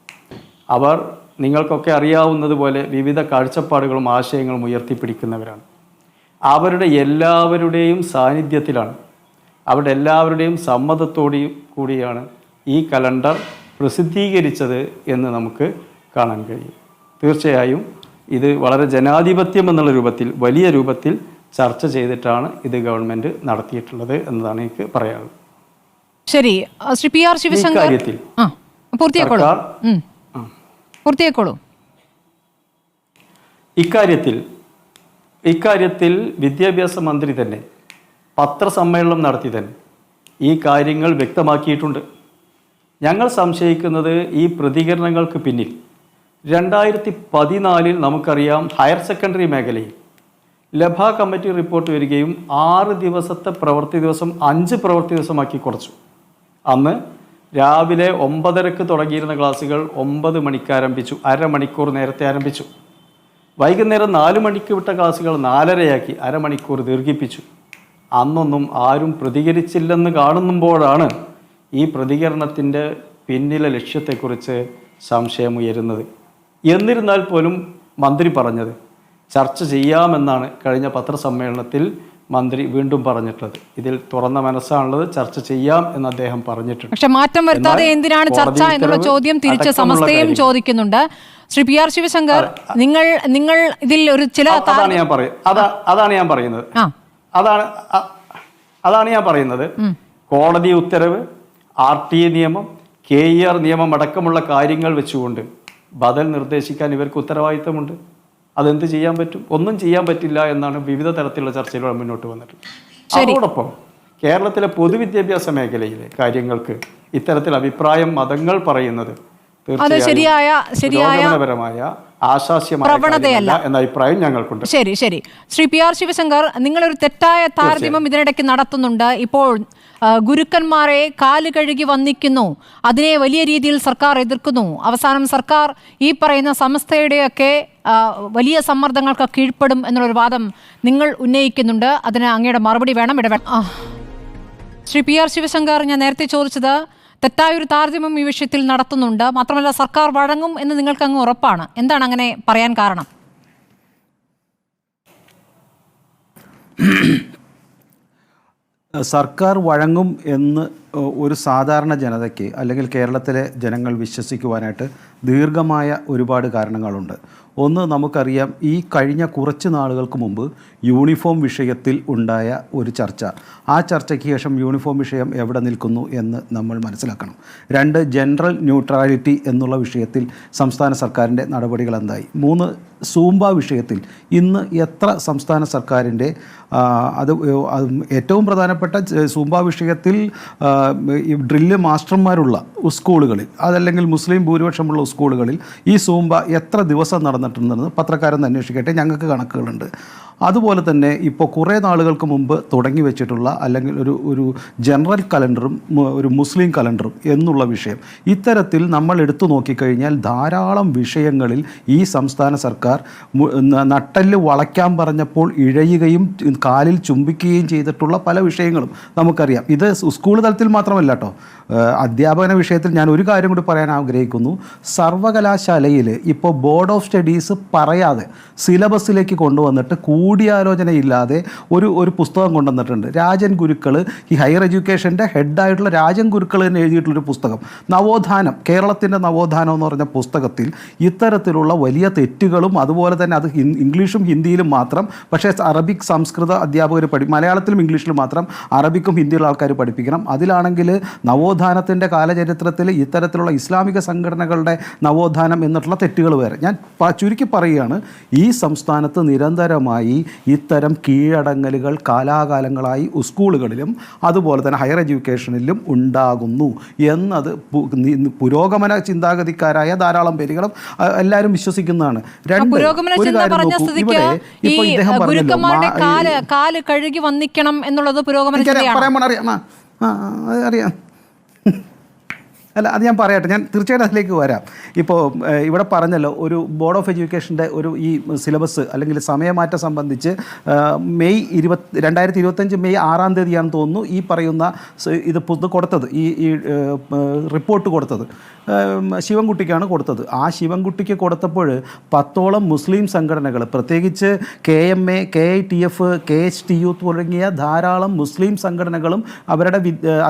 അവർ നിങ്ങൾക്കൊക്കെ അറിയാവുന്നതുപോലെ വിവിധ കാഴ്ചപ്പാടുകളും ആശയങ്ങളും ഉയർത്തിപ്പിടിക്കുന്നവരാണ്. അവരുടെ എല്ലാവരുടെയും സാന്നിധ്യത്തിലാണ്, അവരുടെ എല്ലാവരുടെയും സമ്മതത്തോടെയും കൂടിയാണ് ഈ കലണ്ടർ പ്രസിദ്ധീകരിച്ചത് എന്ന് നമുക്ക് കാണാൻ കഴിയും. തീർച്ചയായും ഇത് വളരെ ജനാധിപത്യം എന്നുള്ള രൂപത്തിൽ, വലിയ രൂപത്തിൽ ചർച്ച ചെയ്തിട്ടാണ് ഇത് ഗവൺമെൻറ് നടത്തിയിട്ടുള്ളത് എന്നതാണ് എനിക്ക് പറയാനുള്ളത്. ശരി, ശ്രീ PR ശിവശങ്കർ, ഇക്കാര്യത്തിൽ വിദ്യാഭ്യാസ മന്ത്രി തന്നെ പത്രസമ്മേളനം നടത്തി തന്നെ ഈ കാര്യങ്ങൾ വ്യക്തമാക്കിയിട്ടുണ്ട്. ഞങ്ങൾ സംശയിക്കുന്നത് ഈ പ്രതികരണങ്ങൾക്ക് പിന്നിൽ 2014 നമുക്കറിയാം ഹയർ സെക്കൻഡറി മേഖലയിൽ ലഭ കമ്മിറ്റി റിപ്പോർട്ട് വരികയും 6 ദിവസത്തെ പ്രവൃത്തി ദിവസം 5 പ്രവൃത്തി ദിവസമാക്കി കുറച്ചു. അന്ന് രാവിലെ 9:30-ക്ക് തുടങ്ങിയിരുന്ന ക്ലാസ്സുകൾ 9 മണിക്ക് ആരംഭിച്ചു, അരമണിക്കൂർ നേരത്തെ ആരംഭിച്ചു. വൈകുന്നേരം 4 മണിക്ക് വിട്ട ക്ലാസ്സുകൾ 4:30-ആക്കി, അരമണിക്കൂർ ദീർഘിപ്പിച്ചു. അന്നൊന്നും ആരും പ്രതികരിച്ചില്ലെന്ന് കാണുമ്പോഴാണ് ഈ പ്രതികരണത്തിൻ്റെ പിന്നിലെ ലക്ഷ്യത്തെക്കുറിച്ച് സംശയമുയരുന്നത്. എന്നിരുന്നാൽ പോലും മന്ത്രി പറഞ്ഞത് ചർച്ച ചെയ്യാമെന്നാണ് കഴിഞ്ഞ പത്രസമ്മേളനത്തിൽ മന്ത്രി വീണ്ടും പറഞ്ഞിട്ടുള്ളത്. ഇതിൽ തുറന്ന മനസ്സാണുള്ളത്, ചർച്ച ചെയ്യാം എന്ന് അദ്ദേഹം പറഞ്ഞിട്ടുണ്ട്. പക്ഷെ മാറ്റം വരുത്താതെ എന്തിനാണ് ചർച്ച എന്നുള്ള ചോദ്യം തിരിച്ച് സമസ്തയും ചോദിക്കുന്നുണ്ട്. ശ്രീ PR ശിവശങ്കർ, നിങ്ങൾ ഇതിൽ ഒരു ചില അതാണ് ഞാൻ പറയുന്നത്. കോടതി ഉത്തരവ്, RTA നിയമം, KER നിയമം അടക്കമുള്ള കാര്യങ്ങൾ വെച്ചുകൊണ്ട് ബദൽ നിർദ്ദേശിക്കാൻ ഇവർക്ക് ഉത്തരവാദിത്തമുണ്ട്. അതെന്ത് ചെയ്യാൻ പറ്റും? ഒന്നും ചെയ്യാൻ പറ്റില്ല എന്നാണ് വിവിധ തരത്തിലുള്ള ചർച്ചയിലൂടെ മുന്നോട്ട് വന്നിട്ടുള്ളത്. അതോടൊപ്പം കേരളത്തിലെ പൊതുവിദ്യാഭ്യാസ മേഖലയിലെ കാര്യങ്ങൾക്ക് ഇത്തരത്തിൽ അഭിപ്രായം മതങ്ങൾ പറയുന്നത് തീർച്ചയായും ആശാസ്യമായ എന്ന അഭിപ്രായം ഞങ്ങൾക്കുണ്ട്. ശരി, ശ്രീ PR ശിവശങ്കർ, നിങ്ങളൊരു തെറ്റായ താരതമ്യം ഇതിനിടയ്ക്ക് നടത്തുന്നുണ്ട്. ഇപ്പോൾ ഗുരുക്കന്മാരെ കാല് കഴുകി വന്ദിക്കുന്നു, അതിനെ വലിയ രീതിയിൽ സർക്കാർ എതിർക്കുന്നു. അവസാനം സർക്കാർ ഈ പറയുന്ന സംസ്ഥയുടെയൊക്കെ വലിയ സമ്മർദ്ദങ്ങൾക്ക് കീഴ്പ്പെടും എന്നുള്ളൊരു വാദം നിങ്ങൾ ഉന്നയിക്കുന്നുണ്ട്. അതിന് അങ്ങയുടെ മറുപടി വേണം. ശ്രീ PR ശിവശങ്കർ, ഞാൻ നേരത്തെ ചോദിച്ചത് തെറ്റായൊരു താരതമ്യം ഈ വിഷയത്തിൽ നടത്തുന്നുണ്ട്. മാത്രമല്ല സർക്കാർ വഴങ്ങും എന്ന് നിങ്ങൾക്ക് അങ്ങ് ഉറപ്പാണ്. എന്താണ് അങ്ങനെ പറയാൻ കാരണം? സർക്കാർ വഴങ്ങും എന്ന് ഒരു സാധാരണ ജനതയ്ക്ക് അല്ലെങ്കിൽ കേരളത്തിലെ ജനങ്ങൾ വിശ്വസിക്കുവാനായിട്ട് ദീർഘമായ ഒരുപാട് കാരണങ്ങളുണ്ട്. ഒന്ന്, നമുക്കറിയാം, ഈ കഴിഞ്ഞ കുറച്ച് നാളുകൾക്ക് മുമ്പ് യൂണിഫോം വിഷയത്തിൽ ഉണ്ടായ ഒരു ചർച്ച, ആ ചർച്ചയ്ക്ക് ശേഷം യൂണിഫോം വിഷയം എവിടെ നിൽക്കുന്നു എന്ന് നമ്മൾ മനസ്സിലാക്കണം. രണ്ട്, ജനറൽ ന്യൂട്രാലിറ്റി എന്നുള്ള വിഷയത്തിൽ സംസ്ഥാന സർക്കാരിൻ്റെ നടപടികൾ എന്തായി. മൂന്ന്, സൂംബ വിഷയത്തിൽ ഇന്ന് എത്ര സംസ്ഥാന സർക്കാരിൻ്റെ അത് ഏറ്റവും പ്രധാനപ്പെട്ട സൂംബ വിഷയത്തിൽ ഈ ഡ്രില്ല് മാസ്റ്റർമാരുള്ള സ്കൂളുകളിൽ, അതല്ലെങ്കിൽ മുസ്ലിം ഭൂരിപക്ഷമുള്ള സ്കൂളുകളിൽ ഈ സൂംബ എത്ര ദിവസം നടന്നിട്ടുണ്ടെന്ന് പത്രക്കാരൊന്ന് അന്വേഷിക്കട്ടെ, ഞങ്ങൾക്ക് കണക്കുകളുണ്ട്. അതുപോലെ തന്നെ ഇപ്പോൾ കുറേ നാളുകൾക്ക് മുമ്പ് തുടങ്ങി വെച്ചിട്ടുള്ള അല്ലെങ്കിൽ ഒരു ജനറൽ കലണ്ടറും ഒരു മുസ്ലിം കലണ്ടറും എന്നുള്ള വിഷയം, ഇത്തരത്തിൽ നമ്മൾ എടുത്തു നോക്കിക്കഴിഞ്ഞാൽ ധാരാളം വിഷയങ്ങളിൽ ഈ സംസ്ഥാന സർക്കാർ നട്ടല് വളയ്ക്കാൻ പറഞ്ഞപ്പോൾ ഇഴയുകയും കാലിൽ ചുംബിക്കുകയും ചെയ്തിട്ടുള്ള പല വിഷയങ്ങളും നമുക്കറിയാം. ഇത് സ്കൂൾ തലത്തിൽ മാത്രമല്ല കേട്ടോ, അധ്യാപന വിഷയത്തിൽ ഞാൻ ഒരു കാര്യം കൂടി പറയാൻ ആഗ്രഹിക്കുന്നു. സർവകലാശാലയിൽ ഇപ്പോൾ ബോർഡ് ഓഫ് സ്റ്റഡീസ് പറയാതെ സിലബസിലേക്ക് കൊണ്ടുവന്നിട്ട് കൂടിയാലോചനയില്ലാതെ ഒരു പുസ്തകം കൊണ്ടുവന്നിട്ടുണ്ട്. രാജൻ ഗുരുക്കൾ, ഈ ഹയർ എഡ്യൂക്കേഷൻ്റെ ഹെഡായിട്ടുള്ള രാജൻ ഗുരുക്കൾ തന്നെ എഴുതിയിട്ടുള്ളൊരു പുസ്തകം, നവോത്ഥാനം, കേരളത്തിൻ്റെ നവോത്ഥാനം എന്ന് പറഞ്ഞ പുസ്തകത്തിൽ ഇത്തരത്തിലുള്ള വലിയ തെറ്റുകളും, അതുപോലെ തന്നെ അത് ഇംഗ്ലീഷും ഹിന്ദിയിലും മാത്രം, പക്ഷേ അറബിക് സംസ്കൃത അധ്യാപകർ മലയാളത്തിലും ഇംഗ്ലീഷിലും മാത്രം, അറബിക്കും ഹിന്ദിയിലുള്ള ആൾക്കാർ പഠിപ്പിക്കണം. അതിലാണെങ്കിൽ നവോത്ഥാനത്തിൻ്റെ കാലചരിത്രത്തിൽ ഇത്തരത്തിലുള്ള ഇസ്ലാമിക സംഘടനകളുടെ നവോത്ഥാനം എന്നിട്ടുള്ള തെറ്റുകൾ വേറെ. ഞാൻ ചുരുക്കി പറയുകയാണ്, ഈ സംസ്ഥാനത്ത് നിരന്തരമായി ഇത്തരം കീഴടങ്ങലുകൾ കാലാകാലങ്ങളായി സ്കൂളുകളിലും അതുപോലെ തന്നെ ഹയർ എഡ്യൂക്കേഷനിലും ഉണ്ടാകുന്നു എന്നത് പുരോഗമന ചിന്താഗതിക്കാരായ ധാരാളം പേരുകളും എല്ലാവരും വിശ്വസിക്കുന്നതാണ്. രണ്ട്, ഒരു കാര്യം നോക്കൂ, ഇവിടെ ഇപ്പോൾ ഇദ്ദേഹം പറഞ്ഞല്ലോ കാല് കഴുകി വന്നിക്കണം എന്നുള്ളത് പുരോഗമന അറിയാം. അല്ല, അത് ഞാൻ പറയട്ടെ, ഞാൻ തീർച്ചയായിട്ടും അതിലേക്ക് വരാം. ഇപ്പോൾ ഇവിടെ പറഞ്ഞല്ലോ, ഒരു ബോർഡ് ഓഫ് എഡ്യൂക്കേഷൻ്റെ ഒരു ഈ സിലബസ് അല്ലെങ്കിൽ സമയമാറ്റം സംബന്ധിച്ച് മെയ് 2025 മെയ് 6 തീയതിയാണെന്ന് തോന്നുന്നു ഈ പറയുന്ന ഇത് കൊടുത്തത്, ഈ റിപ്പോർട്ട് കൊടുത്തത് ശിവൻകുട്ടിക്കാണ് കൊടുത്തത്. ആ ശിവൻകുട്ടിക്ക് കൊടുത്തപ്പോൾ 10ഓളം മുസ്ലിം സംഘടനകൾ, പ്രത്യേകിച്ച് KMA, KITF, KHTU തുടങ്ങിയ ധാരാളം മുസ്ലിം സംഘടനകളും അവരുടെ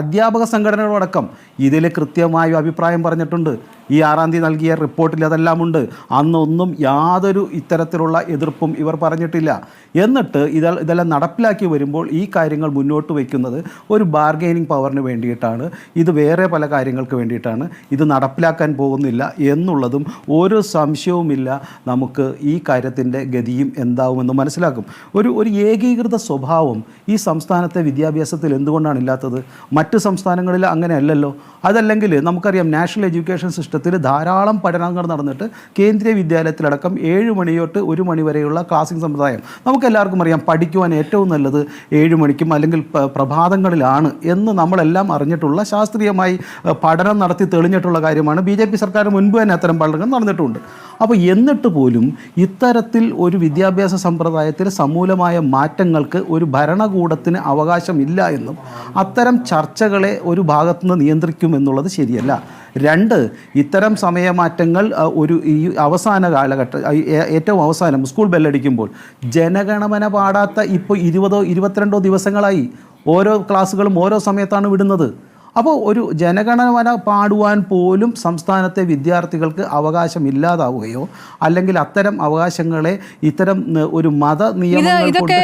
അധ്യാപക സംഘടനകളടക്കം ഇതിൽ കൃത്യമായി അഭിപ്രായം പറഞ്ഞിട്ടുണ്ട്. ഈ 6 തീയതി നൽകിയ റിപ്പോർട്ടിൽ അതെല്ലാം ഉണ്ട്. അന്നൊന്നും യാതൊരു ഇത്തരത്തിലുള്ള എതിർപ്പും ഇവർ പറഞ്ഞിട്ടില്ല. എന്നിട്ട് ഇതെല്ലാം നടപ്പിലാക്കി വരുമ്പോൾ ഈ കാര്യങ്ങൾ മുന്നോട്ട് വയ്ക്കുന്നത് ഒരു ബാർഗെയിനിങ് പവറിന് വേണ്ടിയിട്ടാണ്, ഇത് വേറെ പല കാര്യങ്ങൾക്ക് വേണ്ടിയിട്ടാണ്, ഇത് നടപ്പിലാക്കാൻ പോകുന്നില്ല എന്നുള്ളതും ഒരു സംശയവുമില്ല. നമുക്ക് ഈ കാര്യത്തിൻ്റെ ഗതിയും എന്താവുമെന്ന് മനസ്സിലാക്കും. ഒരു ഏകീകൃത സ്വഭാവം ഈ സംസ്ഥാനത്തെ വിദ്യാഭ്യാസത്തിൽ എന്തുകൊണ്ടാണ് ഇല്ലാത്തത്? മറ്റ് സംസ്ഥാനങ്ങളിൽ അങ്ങനെയല്ലല്ലോ. അതല്ലെങ്കിൽ നമുക്കറിയാം, നാഷണൽ എഡ്യൂക്കേഷൻ സിസ്റ്റത്തിൽ ധാരാളം പഠനങ്ങൾ നടന്നിട്ട് കേന്ദ്രീയ വിദ്യാലയത്തിലടക്കം 7 മണി തൊട്ട് 1 മണി വരെയുള്ള ക്ലാസിംഗ് സമ്പ്രദായം. നമുക്കെല്ലാവർക്കും അറിയാം, പഠിക്കുവാൻ ഏറ്റവും നല്ലത് 7 മണിക്കും അല്ലെങ്കിൽ പ്രഭാതങ്ങളിലാണ് എന്ന് നമ്മളെല്ലാം അറിഞ്ഞിട്ടുള്ള, ശാസ്ത്രീയമായി പഠനം നടത്തി തെളിഞ്ഞിട്ടുള്ള കാര്യമാണ്. BJP സർക്കാർ മുൻപ് തന്നെ അത്തരം പഠനങ്ങൾ നടന്നിട്ടുണ്ട്. അപ്പോൾ എന്നിട്ട് പോലും ഇത്തരത്തിൽ ഒരു വിദ്യാഭ്യാസ സമ്പ്രദായത്തിൽ സമൂലമായ മാറ്റങ്ങൾക്ക് ഒരു ഭരണകൂടത്തിന് അവകാശമില്ല എന്നും അത്തരം ചർച്ചകളെ ഒരു ഭാഗത്തുനിന്ന് നിയന്ത്രിക്കുമെന്നുള്ളത് ശരിയല്ല. രണ്ട്, ഇത്തരം സമയമാറ്റങ്ങൾ ഈ അവസാന കാലഘട്ടം, ഏറ്റവും അവസാനം സ്കൂൾ ബെല്ലടിക്കുമ്പോൾ ജനഗണമന പാടാത്ത ഇപ്പോൾ 20-22 ദിവസങ്ങളായി ഓരോ ക്ലാസ്സുകളും ഓരോ സമയത്താണ് വിടുന്നത്. അപ്പോൾ ഒരു ജനഗണമന പാടുവാൻ പോലും സംസ്ഥാനത്തെ വിദ്യാർത്ഥികൾക്ക് അവകാശമില്ലാതാവുകയോ അല്ലെങ്കിൽ അത്തരം അവകാശങ്ങളെ ഇത്തരം ഒരു മത നിയമങ്ങൾ കൊണ്ട്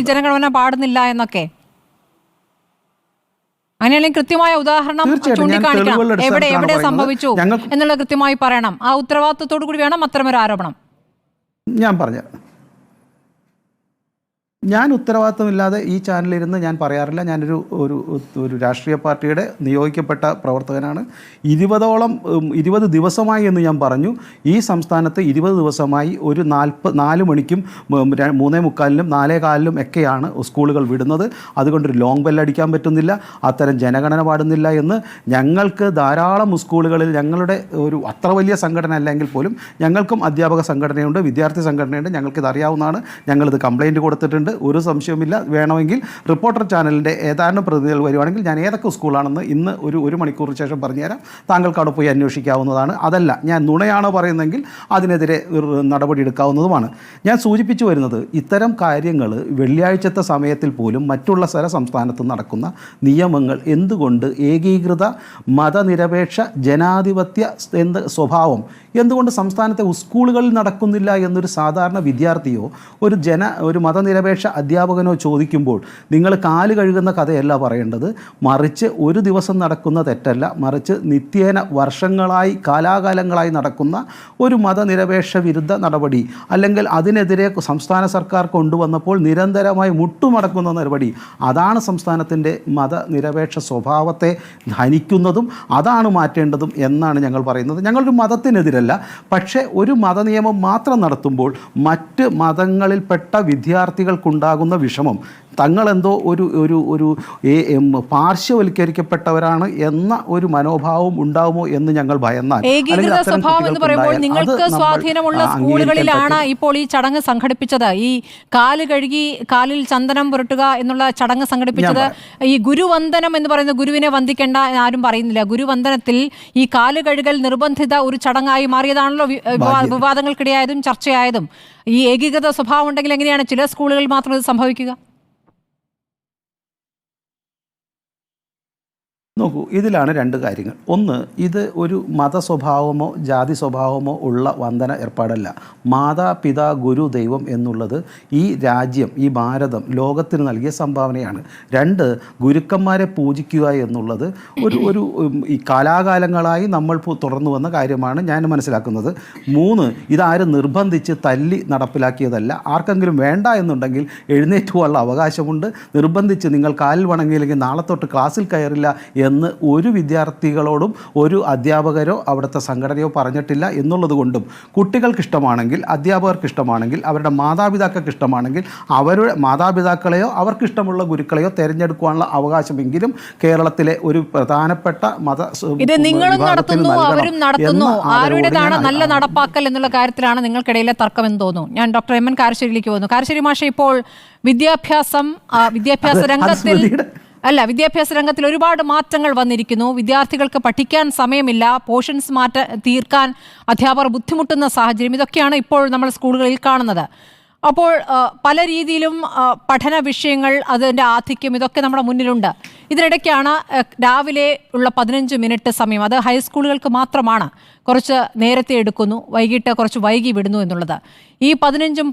ജനഗണമന പാടുന്നില്ല എന്നൊക്കെ, അങ്ങനെയാണെങ്കിൽ കൃത്യമായ ഉദാഹരണം ചൂണ്ടിക്കാണിക്കണം. എവിടെ സംഭവിച്ചു എന്നുള്ള കൃത്യമായി പറയണം. ആ ഉത്തരവാദിത്വത്തോടു കൂടി വേണം അത്തരമൊരു ആരോപണം. ഞാൻ ഉത്തരവാദിത്തമില്ലാതെ ഈ ചാനലിരുന്ന് ഞാൻ പറയാറില്ല. ഞാനൊരു ഒരു രാഷ്ട്രീയ പാർട്ടിയുടെ നിയോഗിക്കപ്പെട്ട പ്രവർത്തകനാണ്. 20 ദിവസമായി എന്ന് ഞാൻ പറഞ്ഞു. ഈ സംസ്ഥാനത്ത് 20 ദിവസമായി ഒരു 4 മണിക്കും 3:45-നും 4:15-നും ഒക്കെയാണ് സ്കൂളുകൾ വിടുന്നത്. അതുകൊണ്ടൊരു ലോങ് ബെല്ലടിക്കാൻ പറ്റുന്നില്ല, അത്തരം ജനഗണന പാടുന്നില്ല എന്ന് ഞങ്ങൾക്ക് ധാരാളം സ്കൂളുകളിൽ, ഞങ്ങളുടെ ഒരു അത്ര വലിയ സംഘടന അല്ലെങ്കിൽ പോലും ഞങ്ങൾക്കും അധ്യാപക സംഘടനയുണ്ട്, വിദ്യാർത്ഥി സംഘടനയുണ്ട്, ഞങ്ങൾക്കിത് അറിയാവുന്നതാണ്. ഞങ്ങളിത് കംപ്ലയിൻറ്റ് കൊടുത്തിട്ടുണ്ട്. പറയുന്നുണ്ട്, ഒരു സംശയവുമില്ല. വേണമെങ്കിൽ റിപ്പോർട്ടർ ചാനലിൻ്റെ ഏതാനും പ്രതിനിധികൾ വരുവാണെങ്കിൽ ഞാൻ ഏതൊക്കെ സ്കൂളാണെന്ന് ഇന്ന് ഒരു മണിക്കൂർ ശേഷം പറഞ്ഞുതരാം. താങ്കൾക്ക് അവിടെ പോയി അന്വേഷിക്കാവുന്നതാണ്. അതല്ല ഞാൻ നുണയാണോ പറയുന്നതെങ്കിൽ അതിനെതിരെ നടപടി എടുക്കാവുന്നതുമാണ്. ഞാൻ സൂചിപ്പിച്ചു വരുന്നത് ഇത്തരം കാര്യങ്ങൾ വെള്ളിയാഴ്ചത്തെ സമയത്തിൽ പോലും മറ്റുള്ള സ്ഥല സംസ്ഥാനത്ത് നടക്കുന്ന നിയമങ്ങൾ എന്തുകൊണ്ട് ഏകീകൃത മതനിരപേക്ഷ ജനാധിപത്യ സ്വഭാവം എന്തുകൊണ്ട് സംസ്ഥാനത്തെ സ്കൂളുകളിൽ നടക്കുന്നില്ല എന്നൊരു സാധാരണ വിദ്യാർത്ഥിയോ ഒരു മതനിരപേക്ഷ അധ്യാപകനോ ചോദിക്കുമ്പോൾ നിങ്ങൾ കാല് കഴുകുന്ന കഥയല്ല പറയേണ്ടത്. മറിച്ച് ഒരു ദിവസം നടക്കുന്ന തെറ്റല്ല, മറിച്ച് നിത്യേന വർഷങ്ങളായി കാലാകാലങ്ങളായി നടക്കുന്ന ഒരു മതനിരപേക്ഷ വിരുദ്ധ നടപടി, അല്ലെങ്കിൽ അതിനെതിരെ സംസ്ഥാന സർക്കാർ കൊണ്ടുവന്നപ്പോൾ നിരന്തരമായി മുട്ടുമടക്കുന്ന നടപടി, അതാണ് സംസ്ഥാനത്തിൻ്റെ മതനിരപേക്ഷ സ്വഭാവത്തെ ധനിക്കുന്നതും അതാണ് മാറ്റേണ്ടതും എന്നാണ് ഞങ്ങൾ പറയുന്നത്. ഞങ്ങളൊരു മതത്തിനെതിരല്ല, പക്ഷേ ഒരു മതനിയമം മാത്രം നടത്തുമ്പോൾ മറ്റ് മതങ്ങളിൽപ്പെട്ട വിദ്യാർത്ഥികൾക്കുണ്ടാകുന്ന വിഷമം തങ്ങളെന്തോ ഒരു പാർശ്വവൽക്കരിക്കപ്പെട്ടവരാണ് എന്ന ഒരു മനോഭാവം ഉണ്ടാവുമോ എന്ന് ഞങ്ങൾ ഭയന്നാൽ, ഏകീകൃത സ്വഭാവം എന്ന് പറയുമ്പോൾ നിങ്ങൾക്ക് സ്വാധീനമുള്ള സ്കൂളുകളിലാണ് ഇപ്പോൾ ഈ ചടങ്ങ് സംഘടിപ്പിച്ചത്. ഈ കാല് കഴുകി കാലിൽ ചന്ദനം പുരട്ടുക എന്നുള്ള ചടങ്ങ് സംഘടിപ്പിച്ചത് ഈ ഗുരുവന്ദനം എന്ന് പറയുന്ന ഗുരുവിനെ വന്ദിക്കേണ്ട ആരും പറയുന്നില്ല. ഗുരുവന്ദനത്തിൽ ഈ കാല് കഴുകൽ നിർബന്ധിത ഒരു ചടങ്ങായി മാറിയതാണല്ലോ വിവാദങ്ങൾക്കിടയായതും ചർച്ചയായതും. ഈ ഏകീകൃത സ്വഭാവം ഉണ്ടെങ്കിൽ എങ്ങനെയാണ് ചില സ്കൂളുകളിൽ മാത്രം ഇത് സംഭവിക്കുക? നോക്കൂ, ഇതിലാണ് രണ്ട് കാര്യങ്ങൾ. ഒന്ന്, ഇത് ഒരു മതസ്വഭാവമോ ജാതി സ്വഭാവമോ ഉള്ള വന്ദന ഏർപ്പാടല്ല. മാതാപിതാ ഗുരു ദൈവം എന്നുള്ളത് ഈ രാജ്യം, ഈ ഭാരതം ലോകത്തിന് നൽകിയ സംഭാവനയാണ്. രണ്ട്, ഗുരുക്കന്മാരെ പൂജിക്കുക എന്നുള്ളത് ഒരു ഈ കാലാകാലങ്ങളായി നമ്മൾ തുടർന്നു വന്ന കാര്യമാണ് ഞാൻ മനസ്സിലാക്കുന്നത്. മൂന്ന്, ഇതാരും നിർബന്ധിച്ച് തല്ലി നടപ്പിലാക്കിയതല്ല. ആർക്കെങ്കിലും വേണ്ട എന്നുണ്ടെങ്കിൽ എഴുന്നേറ്റ് പോകാനുള്ള അവകാശമുണ്ട്. നിർബന്ധിച്ച് നിങ്ങൾ കാലിൽ വണങ്ങിയില്ലെങ്കിൽ നാളെ തൊട്ട് ക്ലാസ്സിൽ കയറില്ല എന്ന് ഒരു വിദ്യാർത്ഥികളോടും ഒരു അധ്യാപകരോ അവിടുത്തെ സംഘടനയോ പറഞ്ഞിട്ടില്ല എന്നുള്ളത് കൊണ്ടും കുട്ടികൾക്ക് ഇഷ്ടമാണെങ്കിൽ, അധ്യാപകർക്ക് ഇഷ്ടമാണെങ്കിൽ, അവരുടെ മാതാപിതാക്കൾക്ക് ഇഷ്ടമാണെങ്കിൽ അവരുടെ മാതാപിതാക്കളെയോ അവർക്കിഷ്ടമുള്ള ഗുരുക്കളെയോ തിരഞ്ഞെടുക്കാനുള്ള അവകാശമെങ്കിലും കേരളത്തിലെ ഒരു പ്രധാനപ്പെട്ട ഇത് നിങ്ങളും നടത്തുന്നു അവരും നടത്തുന്നു, ആരുടേതാണ് നല്ല നടപ്പാക്കൽ എന്നുള്ള കാര്യത്തിലാണ് നിങ്ങൾക്കിടയിലെ തർക്കം എന്ന് തോന്നുന്നു. ഞാൻ ഡോക്ടർ എം എൻ കാരശ്ശേരിയിലേക്ക് പോകുന്നു. കാരശ്ശേരി മാഷെ, ഇപ്പോൾ വിദ്യാഭ്യാസ രംഗത്തിൽ ഒരുപാട് മാറ്റങ്ങൾ വന്നിരിക്കുന്നു. വിദ്യാർത്ഥികൾക്ക് പഠിക്കാൻ സമയമില്ല, പോർഷൻസ് തീർക്കാൻ അധ്യാപകർ ബുദ്ധിമുട്ടുന്ന സാഹചര്യം, ഇതൊക്കെയാണ് ഇപ്പോൾ നമ്മൾ സ്കൂളുകളിൽ കാണുന്നത്. അപ്പോൾ പല രീതിയിലും പഠന വിഷയങ്ങൾ, അതിൻ്റെ ആധിക്യം, ഇതൊക്കെ നമ്മുടെ മുന്നിലുണ്ട്. ഇതിനിടയ്ക്കാണ് രാവിലെ ഉള്ള 15 മിനിറ്റ് സമയം, അത് ഹൈസ്കൂളുകൾക്ക് മാത്രമാണ്, കുറച്ച് നേരത്തെ എടുക്കുന്നു, വൈകിട്ട് കുറച്ച് വൈകി വിടുന്നു എന്നുള്ളത്. ഈ 15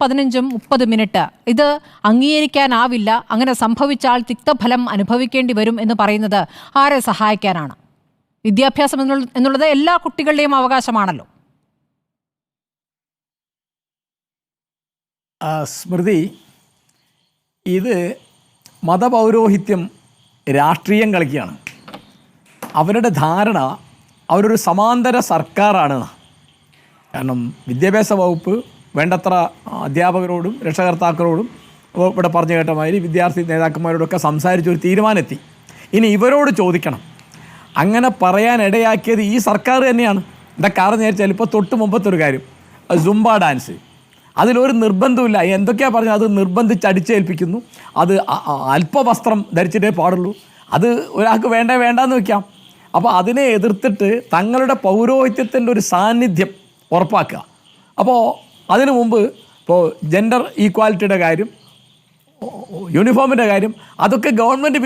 30 മിനിറ്റ് ഇത് അംഗീകരിക്കാനാവില്ല. അങ്ങനെ സംഭവിച്ചാൽ തിക്തഫലം അനുഭവിക്കേണ്ടി വരും എന്ന് പറയുന്നത് ആരെ സഹായിക്കാനാണ്? വിദ്യാഭ്യാസം എന്നുള്ളത് എല്ലാ കുട്ടികളുടെയും അവകാശമാണല്ലോ. സ്മൃതി, ഇത് മതപൗരോഹിത്യം രാഷ്ട്രീയം കളിക്കുകയാണ്. അവരുടെ ധാരണ അവരൊരു സമാന്തര സർക്കാരാണ്. കാരണം വിദ്യാഭ്യാസ വകുപ്പ് വേണ്ടത്ര അധ്യാപകരോടും രക്ഷകർത്താക്കളോടും ഇവിടെ പറഞ്ഞു കേട്ട മാതിരി വിദ്യാർത്ഥി നേതാക്കന്മാരോടൊക്കെ സംസാരിച്ചൊരു തീരുമാനമെത്തി. ഇനി ഇവരോട് ചോദിക്കണം. അങ്ങനെ പറയാൻ ഇടയാക്കിയത് ഈ സർക്കാർ തന്നെയാണ്. എന്താ കാരണം എന്ന് വെച്ചാൽ, ഇപ്പോൾ തൊട്ട് മുമ്പത്തൊരു കാര്യം, സുംബ ഡാൻസ്, അതിലൊരു നിർബന്ധമില്ല. എന്തൊക്കെയാണ് പറഞ്ഞത്, അത് നിർബന്ധിച്ചടിച്ചേൽപ്പിക്കുന്നു. അത് അല്പവസ്ത്രം ധരിച്ചിട്ടേ പാടുള്ളൂ. അത് ഒരാൾക്ക് വേണ്ടെന്ന് വയ്ക്കാം. അപ്പോൾ അതിനെ എതിർത്തിട്ട് തങ്ങളുടെ പൗരോഹിത്യത്തിൻ്റെ ഒരു സാന്നിധ്യം ഉറപ്പാക്കുക. അപ്പോൾ അതിനു മുമ്പ് ഇപ്പോൾ ജെൻഡർ ഈക്വാലിറ്റിയുടെ കാര്യം, യൂണിഫോമിൻ്റെ കാര്യം, അതൊക്കെ ഗവൺമെൻറ്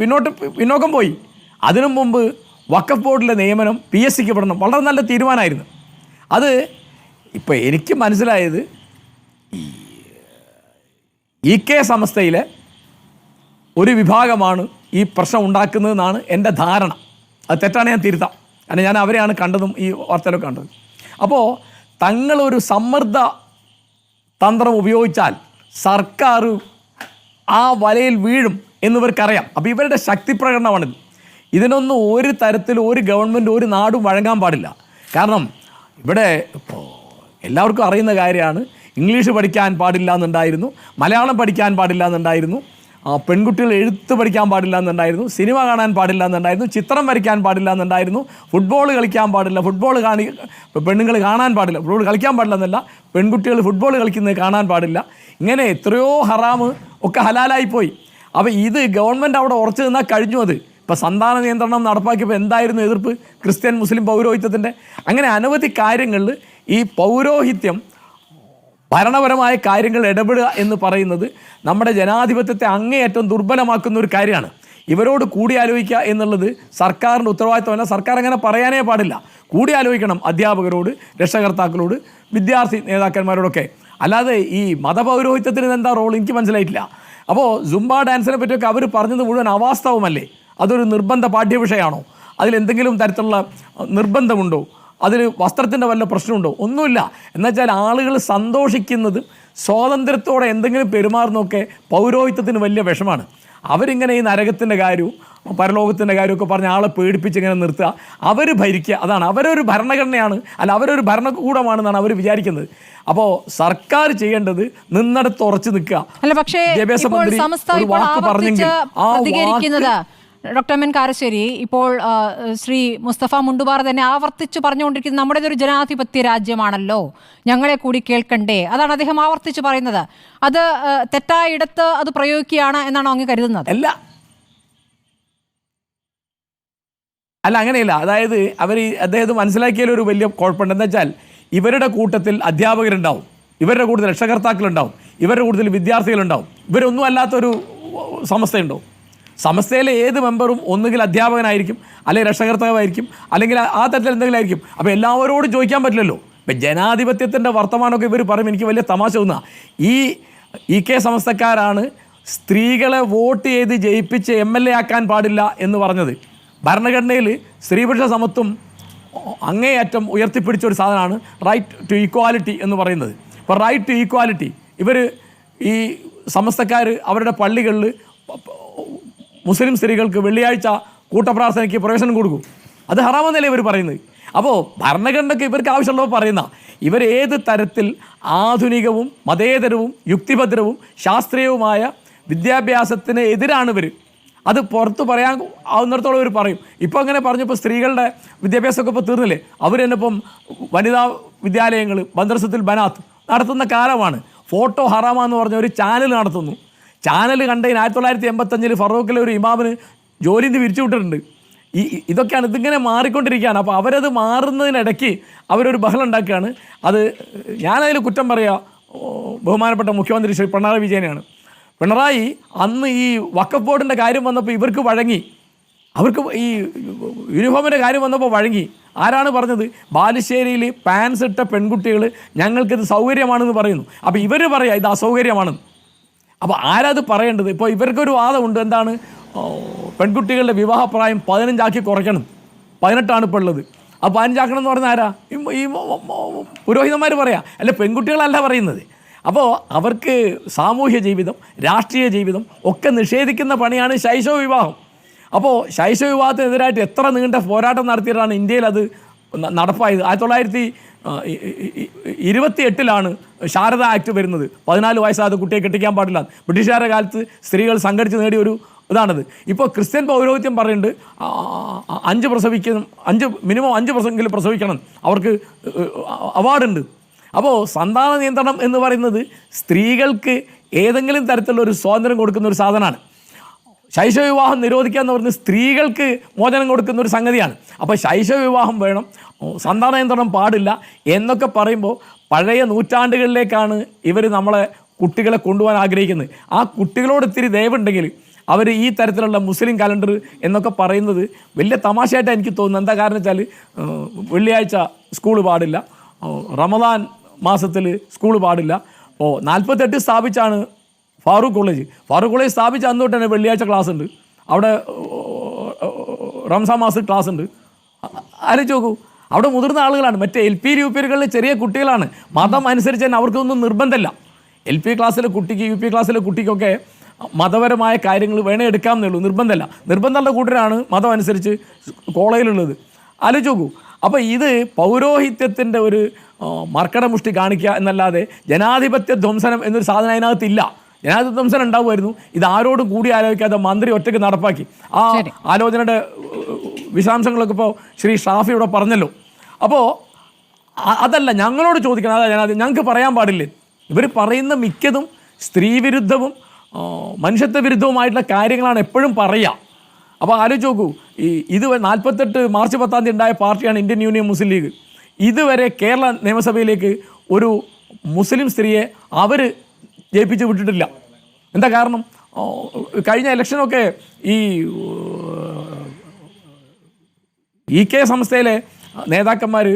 പിന്നോക്കം പോയി. അതിനു മുമ്പ് വഖഫ് ബോർഡിലെ നിയമനം PSCക്ക് വിടണം, വളരെ നല്ല തീരുമാനമായിരുന്നു. അത് ഇപ്പോൾ എനിക്ക് മനസ്സിലായത് EK സമസ്തയിലെ ഒരു വിഭാഗമാണ് ഈ പ്രശ്നം ഉണ്ടാക്കുന്നതെന്നാണ് എൻ്റെ ധാരണ. അത് തെറ്റാണ്, ഞാൻ തിരുത്താം. കാരണം ഞാൻ അവരെയാണ് കണ്ടതും ഈ വാർത്തയിലൊക്കെ കണ്ടത്. അപ്പോൾ തങ്ങളൊരു സമ്മർദ്ദ തന്ത്രം ഉപയോഗിച്ചാൽ സർക്കാർ ആ വലയിൽ വീഴും എന്നിവർക്കറിയാം. അപ്പോൾ ഇവരുടെ ശക്തി പ്രകടനമാണിത്. ഇതിനൊന്നും ഒരു തരത്തിലും ഒരു ഗവൺമെൻറ്, ഒരു നാടും വഴങ്ങാൻ പാടില്ല. കാരണം ഇവിടെ ഇപ്പോൾ എല്ലാവർക്കും അറിയുന്ന കാര്യമാണ്, ഇംഗ്ലീഷ് പഠിക്കാൻ പാടില്ല എന്നുണ്ടായിരുന്നു, മലയാളം പഠിക്കാൻ പാടില്ല എന്നുണ്ടായിരുന്നു, പെൺകുട്ടികൾ എഴുത്ത് പഠിക്കാൻ പാടില്ല എന്നുണ്ടായിരുന്നു, സിനിമ കാണാൻ പാടില്ല എന്നുണ്ടായിരുന്നു, ചിത്രം വരയ്ക്കാൻ പാടില്ല എന്നുണ്ടായിരുന്നു, ഫുട്ബോൾ കളിക്കാൻ പാടില്ല, പെണ്ണുങ്ങൾ കാണാൻ പാടില്ല, ഫുട്ബോൾ കളിക്കാൻ പാടില്ല എന്നല്ല, പെൺകുട്ടികൾ ഫുട്ബോൾ കളിക്കുന്നത് കാണാൻ പാടില്ല. ഇങ്ങനെ എത്രയോ ഹറാമ് ഒക്കെ ഹലാലായിപ്പോയി. അപ്പോൾ ഇത് ഗവൺമെൻറ് അവിടെ ഉറച്ചു നിന്നാൽ കഴിഞ്ഞു. അത് ഇപ്പോൾ സന്താന നിയന്ത്രണം നടപ്പാക്കിയപ്പോൾ എന്തായിരുന്നു എതിർപ്പ്? ക്രിസ്ത്യൻ മുസ്ലിം പൗരോഹിത്യത്തിൻ്റെ. അങ്ങനെ അനവധി കാര്യങ്ങളിൽ ഈ പൗരോഹിത്യം ഭരണപരമായ കാര്യങ്ങൾ ഇടപെടുക എന്ന് പറയുന്നത് നമ്മുടെ ജനാധിപത്യത്തെ അങ്ങേയറ്റം ദുർബലമാക്കുന്ന ഒരു കാര്യമാണ്. ഇവരോട് കൂടിയാലോചിക്കുക എന്നുള്ളത് സർക്കാരിൻ്റെ ഉത്തരവാദിത്തമല്ല. സർക്കാർ അങ്ങനെ പറയാനേ പാടില്ല. കൂടിയാലോചിക്കണം അധ്യാപകരോട്, രക്ഷകർത്താക്കളോട്, വിദ്യാർത്ഥി നേതാക്കന്മാരോടൊക്കെ. അല്ലാതെ ഈ മതപൗരോഹിത്യത്തിന് എന്താ റോൾ എനിക്ക് മനസ്സിലായിട്ടില്ല. അപ്പോൾ സുംബ ഡാൻസിനെ പറ്റിയൊക്കെ അവർ പറഞ്ഞത് മുഴുവൻ അവാസ്തവമല്ലേ? അതൊരു നിർബന്ധ പാഠ്യവിഷയമാണോ? അതിലെന്തെങ്കിലും തരത്തിലുള്ള നിർബന്ധമുണ്ടോ? അതിൽ വസ്ത്രത്തിൻ്റെ വല്ല പ്രശ്നമുണ്ടോ? ഒന്നുമില്ല. എന്നുവെച്ചാൽ ആളുകൾ സന്തോഷിക്കുന്നതും സ്വാതന്ത്ര്യത്തോടെ എന്തെങ്കിലും പെരുമാറുന്നതൊക്കെ പൗരോഹിത്യത്തിന് വലിയ വിഷമാണ്. അവരിങ്ങനെ ഈ നരകത്തിൻ്റെ കാര്യവും പരലോകത്തിൻ്റെ കാര്യമൊക്കെ പറഞ്ഞ് ആളെ പേടിപ്പിച്ച് ഇങ്ങനെ നിർത്തുക, അവർ ഭരിക്കുക, അതാണ് അവരൊരു ഭരണഘടനയാണ്, അല്ല അവരൊരു ഭരണകൂടമാണെന്നാണ് അവർ വിചാരിക്കുന്നത്. അപ്പോൾ സർക്കാർ ചെയ്യേണ്ടത് നിന്നിടത്ത് ഉറച്ചു നിൽക്കുക. അല്ല, പക്ഷേ പ്രതികരിക്കുന്നത് ഡോക്ടർ എം എൻ കാരശ്ശേരി, ഇപ്പോൾ ശ്രീ മുസ്തഫ മുണ്ടുപാറ തന്നെ ആവർത്തിച്ച് പറഞ്ഞുകൊണ്ടിരിക്കുന്നത് നമ്മുടേതൊരു ജനാധിപത്യ രാജ്യമാണല്ലോ, ഞങ്ങളെ കൂടി കേൾക്കണ്ടേ, അതാണ് അദ്ദേഹം ആവർത്തിച്ച് പറയുന്നത്. അത് തെറ്റായ ഇടത്ത് അത് പ്രയോഗിക്കുകയാണ് എന്നാണോ അങ്ങ് കരുതുന്നത്? അല്ല, അങ്ങനെയല്ല. അതായത് അദ്ദേഹം മനസ്സിലാക്കിയാലൊരു വലിയ കുഴപ്പമുണ്ട്. എന്താ വെച്ചാൽ ഇവരുടെ കൂട്ടത്തിൽ അധ്യാപകരുണ്ടാവും, ഇവരുടെ കൂട്ടത്തിൽ രക്ഷകർത്താക്കളുണ്ടാവും, ഇവരുടെ കൂട്ടത്തിൽ വിദ്യാർത്ഥികളുണ്ടാവും. ഇവരൊന്നും അല്ലാത്തൊരു സമസ്തയുണ്ടോ? സമസ്തയിലെ ഏത് മെമ്പറും ഒന്നുകിൽ അധ്യാപകനായിരിക്കും, അല്ലെങ്കിൽ രക്ഷകർത്താവായിരിക്കും, അല്ലെങ്കിൽ ആ തരത്തിൽ എന്തെങ്കിലും ആയിരിക്കും. അപ്പോൾ എല്ലാവരോടും ചോദിക്കാൻ പറ്റില്ലല്ലോ. ഇപ്പം ജനാധിപത്യത്തിൻ്റെ വർത്തമാനമൊക്കെ ഇവർ പറയും. എനിക്ക് വലിയ തമാശ തോന്നുക, ഈ കെ സമസ്തക്കാരാണ് സ്ത്രീകളെ വോട്ട് ചെയ്ത് ജയിപ്പിച്ച് MLA ആക്കാൻ പാടില്ല എന്ന് പറഞ്ഞത്. ഭരണഘടനയിൽ സ്ത്രീപുരുഷ സമത്വം അങ്ങേയറ്റം ഉയർത്തിപ്പിടിച്ച ഒരു സാധനമാണ് റൈറ്റ് ടു ഈക്വാലിറ്റി എന്ന് പറയുന്നത്. ഇപ്പോൾ റൈറ്റ് ടു ഈക്വാലിറ്റി ഇവർ ഈ സമസ്തക്കാർ അവരുടെ പള്ളികളിൽ മുസ്ലിം സ്ത്രീകൾക്ക് വെള്ളിയാഴ്ച കൂട്ടപ്രാർത്ഥനയ്ക്ക് പ്രവേശനം കൊടുക്കും. അത് ഹറാമെന്നല്ലേ ഇവർ പറയുന്നത്. അപ്പോൾ ഭരണഘടനയ്ക്ക് ഇവർക്ക് ആവശ്യമുള്ളവർ പറയുന്ന ഇവർ ഏത് തരത്തിൽ ആധുനികവും മതേതരവും യുക്തിഭദ്രവും ശാസ്ത്രീയവുമായ വിദ്യാഭ്യാസത്തിന് എതിരാണ് ഇവർ. അത് പുറത്ത് പറയാൻ ആവുന്നിടത്തോളം ഇവർ പറയും. ഇപ്പോൾ അങ്ങനെ പറഞ്ഞപ്പോൾ സ്ത്രീകളുടെ വിദ്യാഭ്യാസമൊക്കെ ഇപ്പോൾ തീർന്നില്ലേ? അവർ തന്നെ ഇപ്പം വനിതാ വിദ്യാലയങ്ങൾ മദ്രസത്തുൽ ബനാത്ത് നടത്തുന്ന കാലമാണ്. ഫോട്ടോ ഹറാമ എന്ന് പറഞ്ഞ ഒരു ചാനൽ നടത്തുന്നു. ചാനൽ കണ്ടതിന് 1985 ഫറൂഖിലെ ഒരു ഇമാമിന് ജോലിയിൽ നിന്ന് പിരിച്ചു വിട്ടിട്ടുണ്ട്. ഇതൊക്കെയാണ്, ഇതിങ്ങനെ മാറിക്കൊണ്ടിരിക്കുകയാണ്. അപ്പോൾ അവരത് മാറുന്നതിനിടയ്ക്ക് അവരൊരു ബഹളം ഉണ്ടാക്കുകയാണ്. അത് ഞാനതിൽ കുറ്റം പറയുക ബഹുമാനപ്പെട്ട മുഖ്യമന്ത്രി ശ്രീ പിണറായി വിജയനെയാണ്. പിണറായി അന്ന് ഈ വഖഫ് ബോർഡിൻ്റെ കാര്യം വന്നപ്പോൾ ഇവർക്ക് വഴങ്ങി, അവർക്ക് ഈ യൂണിഫോമിൻ്റെ കാര്യം വന്നപ്പോൾ വഴങ്ങി. ആരാണ് പറഞ്ഞത്? ബാലുശ്ശേരിയിൽ പാൻസ് ഇട്ട പെൺകുട്ടികൾ ഞങ്ങൾക്കിത് സൗകര്യമാണെന്ന് പറയുന്നു. അപ്പോൾ ഇവർ പറയാം ഇത് അസൗകര്യമാണെന്ന്. അപ്പോൾ ആരത് പറയേണ്ടത്? ഇപ്പോൾ ഇവർക്കൊരു വാദമുണ്ട്. എന്താണ്? പെൺകുട്ടികളുടെ വിവാഹപ്രായം 15 കുറയ്ക്കണം. 18 ഇപ്പോൾ ഉള്ളത്. ആ 15 എന്ന് പറഞ്ഞാൽ ആരാ? ഈ പുരോഹിതന്മാർ പറയാം, അല്ല പെൺകുട്ടികളല്ല പറയുന്നത്. അപ്പോൾ അവർക്ക് സാമൂഹ്യ ജീവിതം, രാഷ്ട്രീയ ജീവിതം ഒക്കെ നിഷേധിക്കുന്ന പണിയാണ് ശൈശവ വിവാഹം. അപ്പോൾ ശൈശവ വിവാഹത്തിനെതിരായിട്ട് എത്ര നീണ്ട പോരാട്ടം നടത്തിയിട്ടാണ് ഇന്ത്യയിൽ അത് നടപ്പായത്. 1928 ശാരദ ആക്ട് വരുന്നത്. 14 വയസ്സാകാതെ കുട്ടിയെ കെട്ടിക്കാൻ പാടില്ല. ബ്രിട്ടീഷുകാരുടെ കാലത്ത് സ്ത്രീകൾ സംഘടിച്ച് നേടിയ ഒരു ഇതാണത്. ഇപ്പോൾ ക്രിസ്ത്യൻ പൗരോഹിത്യം പറയുന്നുണ്ട് 5 മിനിമം 5% പ്രസവിക്കണം, അവർക്ക് അവാർഡുണ്ട്. അപ്പോൾ സന്താന നിയന്ത്രണം എന്ന് പറയുന്നത് സ്ത്രീകൾക്ക് ഏതെങ്കിലും തരത്തിലുള്ള ഒരു സ്വാതന്ത്ര്യം കൊടുക്കുന്ന ഒരു സാധനമാണ്. ശൈശവ വിവാഹം നിരോധിക്കുക എന്ന് പറയുന്നത് സ്ത്രീകൾക്ക് മോചനം കൊടുക്കുന്ന ഒരു സംഗതിയാണ്. അപ്പോൾ ശൈശവ വിവാഹം വേണം, സന്താന നിയന്ത്രണം പാടില്ല എന്നൊക്കെ പറയുമ്പോൾ പഴയ നൂറ്റാണ്ടുകളിലേക്കാണ് ഇവർ നമ്മളെ കുട്ടികളെ കൊണ്ടുപോകാൻ ആഗ്രഹിക്കുന്നത്. ആ കുട്ടികളോട് ഇത്തിരി ദയവുണ്ടെങ്കിൽ അവർ ഈ തരത്തിലുള്ള മുസ്ലിം കലണ്ടർ എന്നൊക്കെ പറയുന്നത് വലിയ തമാശയായിട്ടാണ് എനിക്ക് തോന്നുന്നത്. എന്താ കാരണം വെച്ചാൽ വെള്ളിയാഴ്ച സ്കൂൾ പാടില്ല, റമദാൻ മാസത്തിൽ സ്കൂൾ പാടില്ല. 48 സ്ഥാപിച്ചാണ് ഫാറൂഖ് കോളേജ് സ്ഥാപിച്ച അന്ന് തൊട്ട് തന്നെ വെള്ളിയാഴ്ച ക്ലാസ് ഉണ്ട്. അവിടെ റംസാൻ മാസം ക്ലാസ് ഉണ്ട്. ആലോചിച്ച് നോക്കൂ, അവിടെ മുതിർന്ന ആളുകളാണ്. മറ്റേ LP UPകളിൽ ചെറിയ കുട്ടികളാണ്. മതം അനുസരിച്ച് തന്നെ അവർക്കൊന്നും നിർബന്ധമില്ല. LP ക്ലാസ്സിലെ കുട്ടിക്ക് UP ക്ലാസ്സിലെ കുട്ടിക്കൊക്കെ മതപരമായ കാര്യങ്ങൾ വേണേ എടുക്കാമെന്നേ ഉള്ളൂ, നിർബന്ധമല്ല. നിർബന്ധമുള്ള കൂട്ടരാണ് മതം അനുസരിച്ച് കോളേജിലുള്ളത്. ആലോചിച്ച് നോക്കൂ. അപ്പോൾ ഇത് പൗരോഹിത്യത്തിൻ്റെ ഒരു മർക്കടമുഷ്ടി കാണിക്കുക എന്നല്ലാതെ ജനാധിപത്യ ധ്വംസനം എന്നൊരു സാധനം അതിനകത്തില്ല. ജനാധിപത്യ സംസ്ഥാനം ഉണ്ടാവുമായിരുന്നു. ഇത് ആരോടും കൂടി ആലോചിക്കാതെ മന്ത്രി ഒറ്റയ്ക്ക് നടപ്പാക്കി. ആ ആലോചനയുടെ വിശദാംശങ്ങളൊക്കെ ഇപ്പോൾ ശ്രീ ഷാഫി ഇവിടെ പറഞ്ഞല്ലോ. അപ്പോൾ അതല്ല ഞങ്ങളോട് ചോദിക്കണം, അതാ ജനാധിപത്യം ഞങ്ങൾക്ക് പറയാൻ പാടില്ലേ? ഇവർ പറയുന്ന മിക്കതും സ്ത്രീവിരുദ്ധവും മനുഷ്യത്വ വിരുദ്ധവുമായിട്ടുള്ള കാര്യങ്ങളാണ് എപ്പോഴും പറയുക. അപ്പോൾ ആലോചിച്ച് നോക്കൂ, ഇത് 48 മാർച്ച് 10 ഉണ്ടായ പാർട്ടിയാണ് ഇന്ത്യൻ യൂണിയൻ മുസ്ലിം ലീഗ്. ഇതുവരെ കേരള നിയമസഭയിലേക്ക് ഒരു മുസ്ലിം സ്ത്രീയെ അവർ ജയിപ്പിച്ച് വിട്ടിട്ടില്ല. എന്താ കാരണം? കഴിഞ്ഞ ഇലക്ഷനൊക്കെ ഈ കെ സംസ്ഥയിലെ നേതാക്കന്മാർ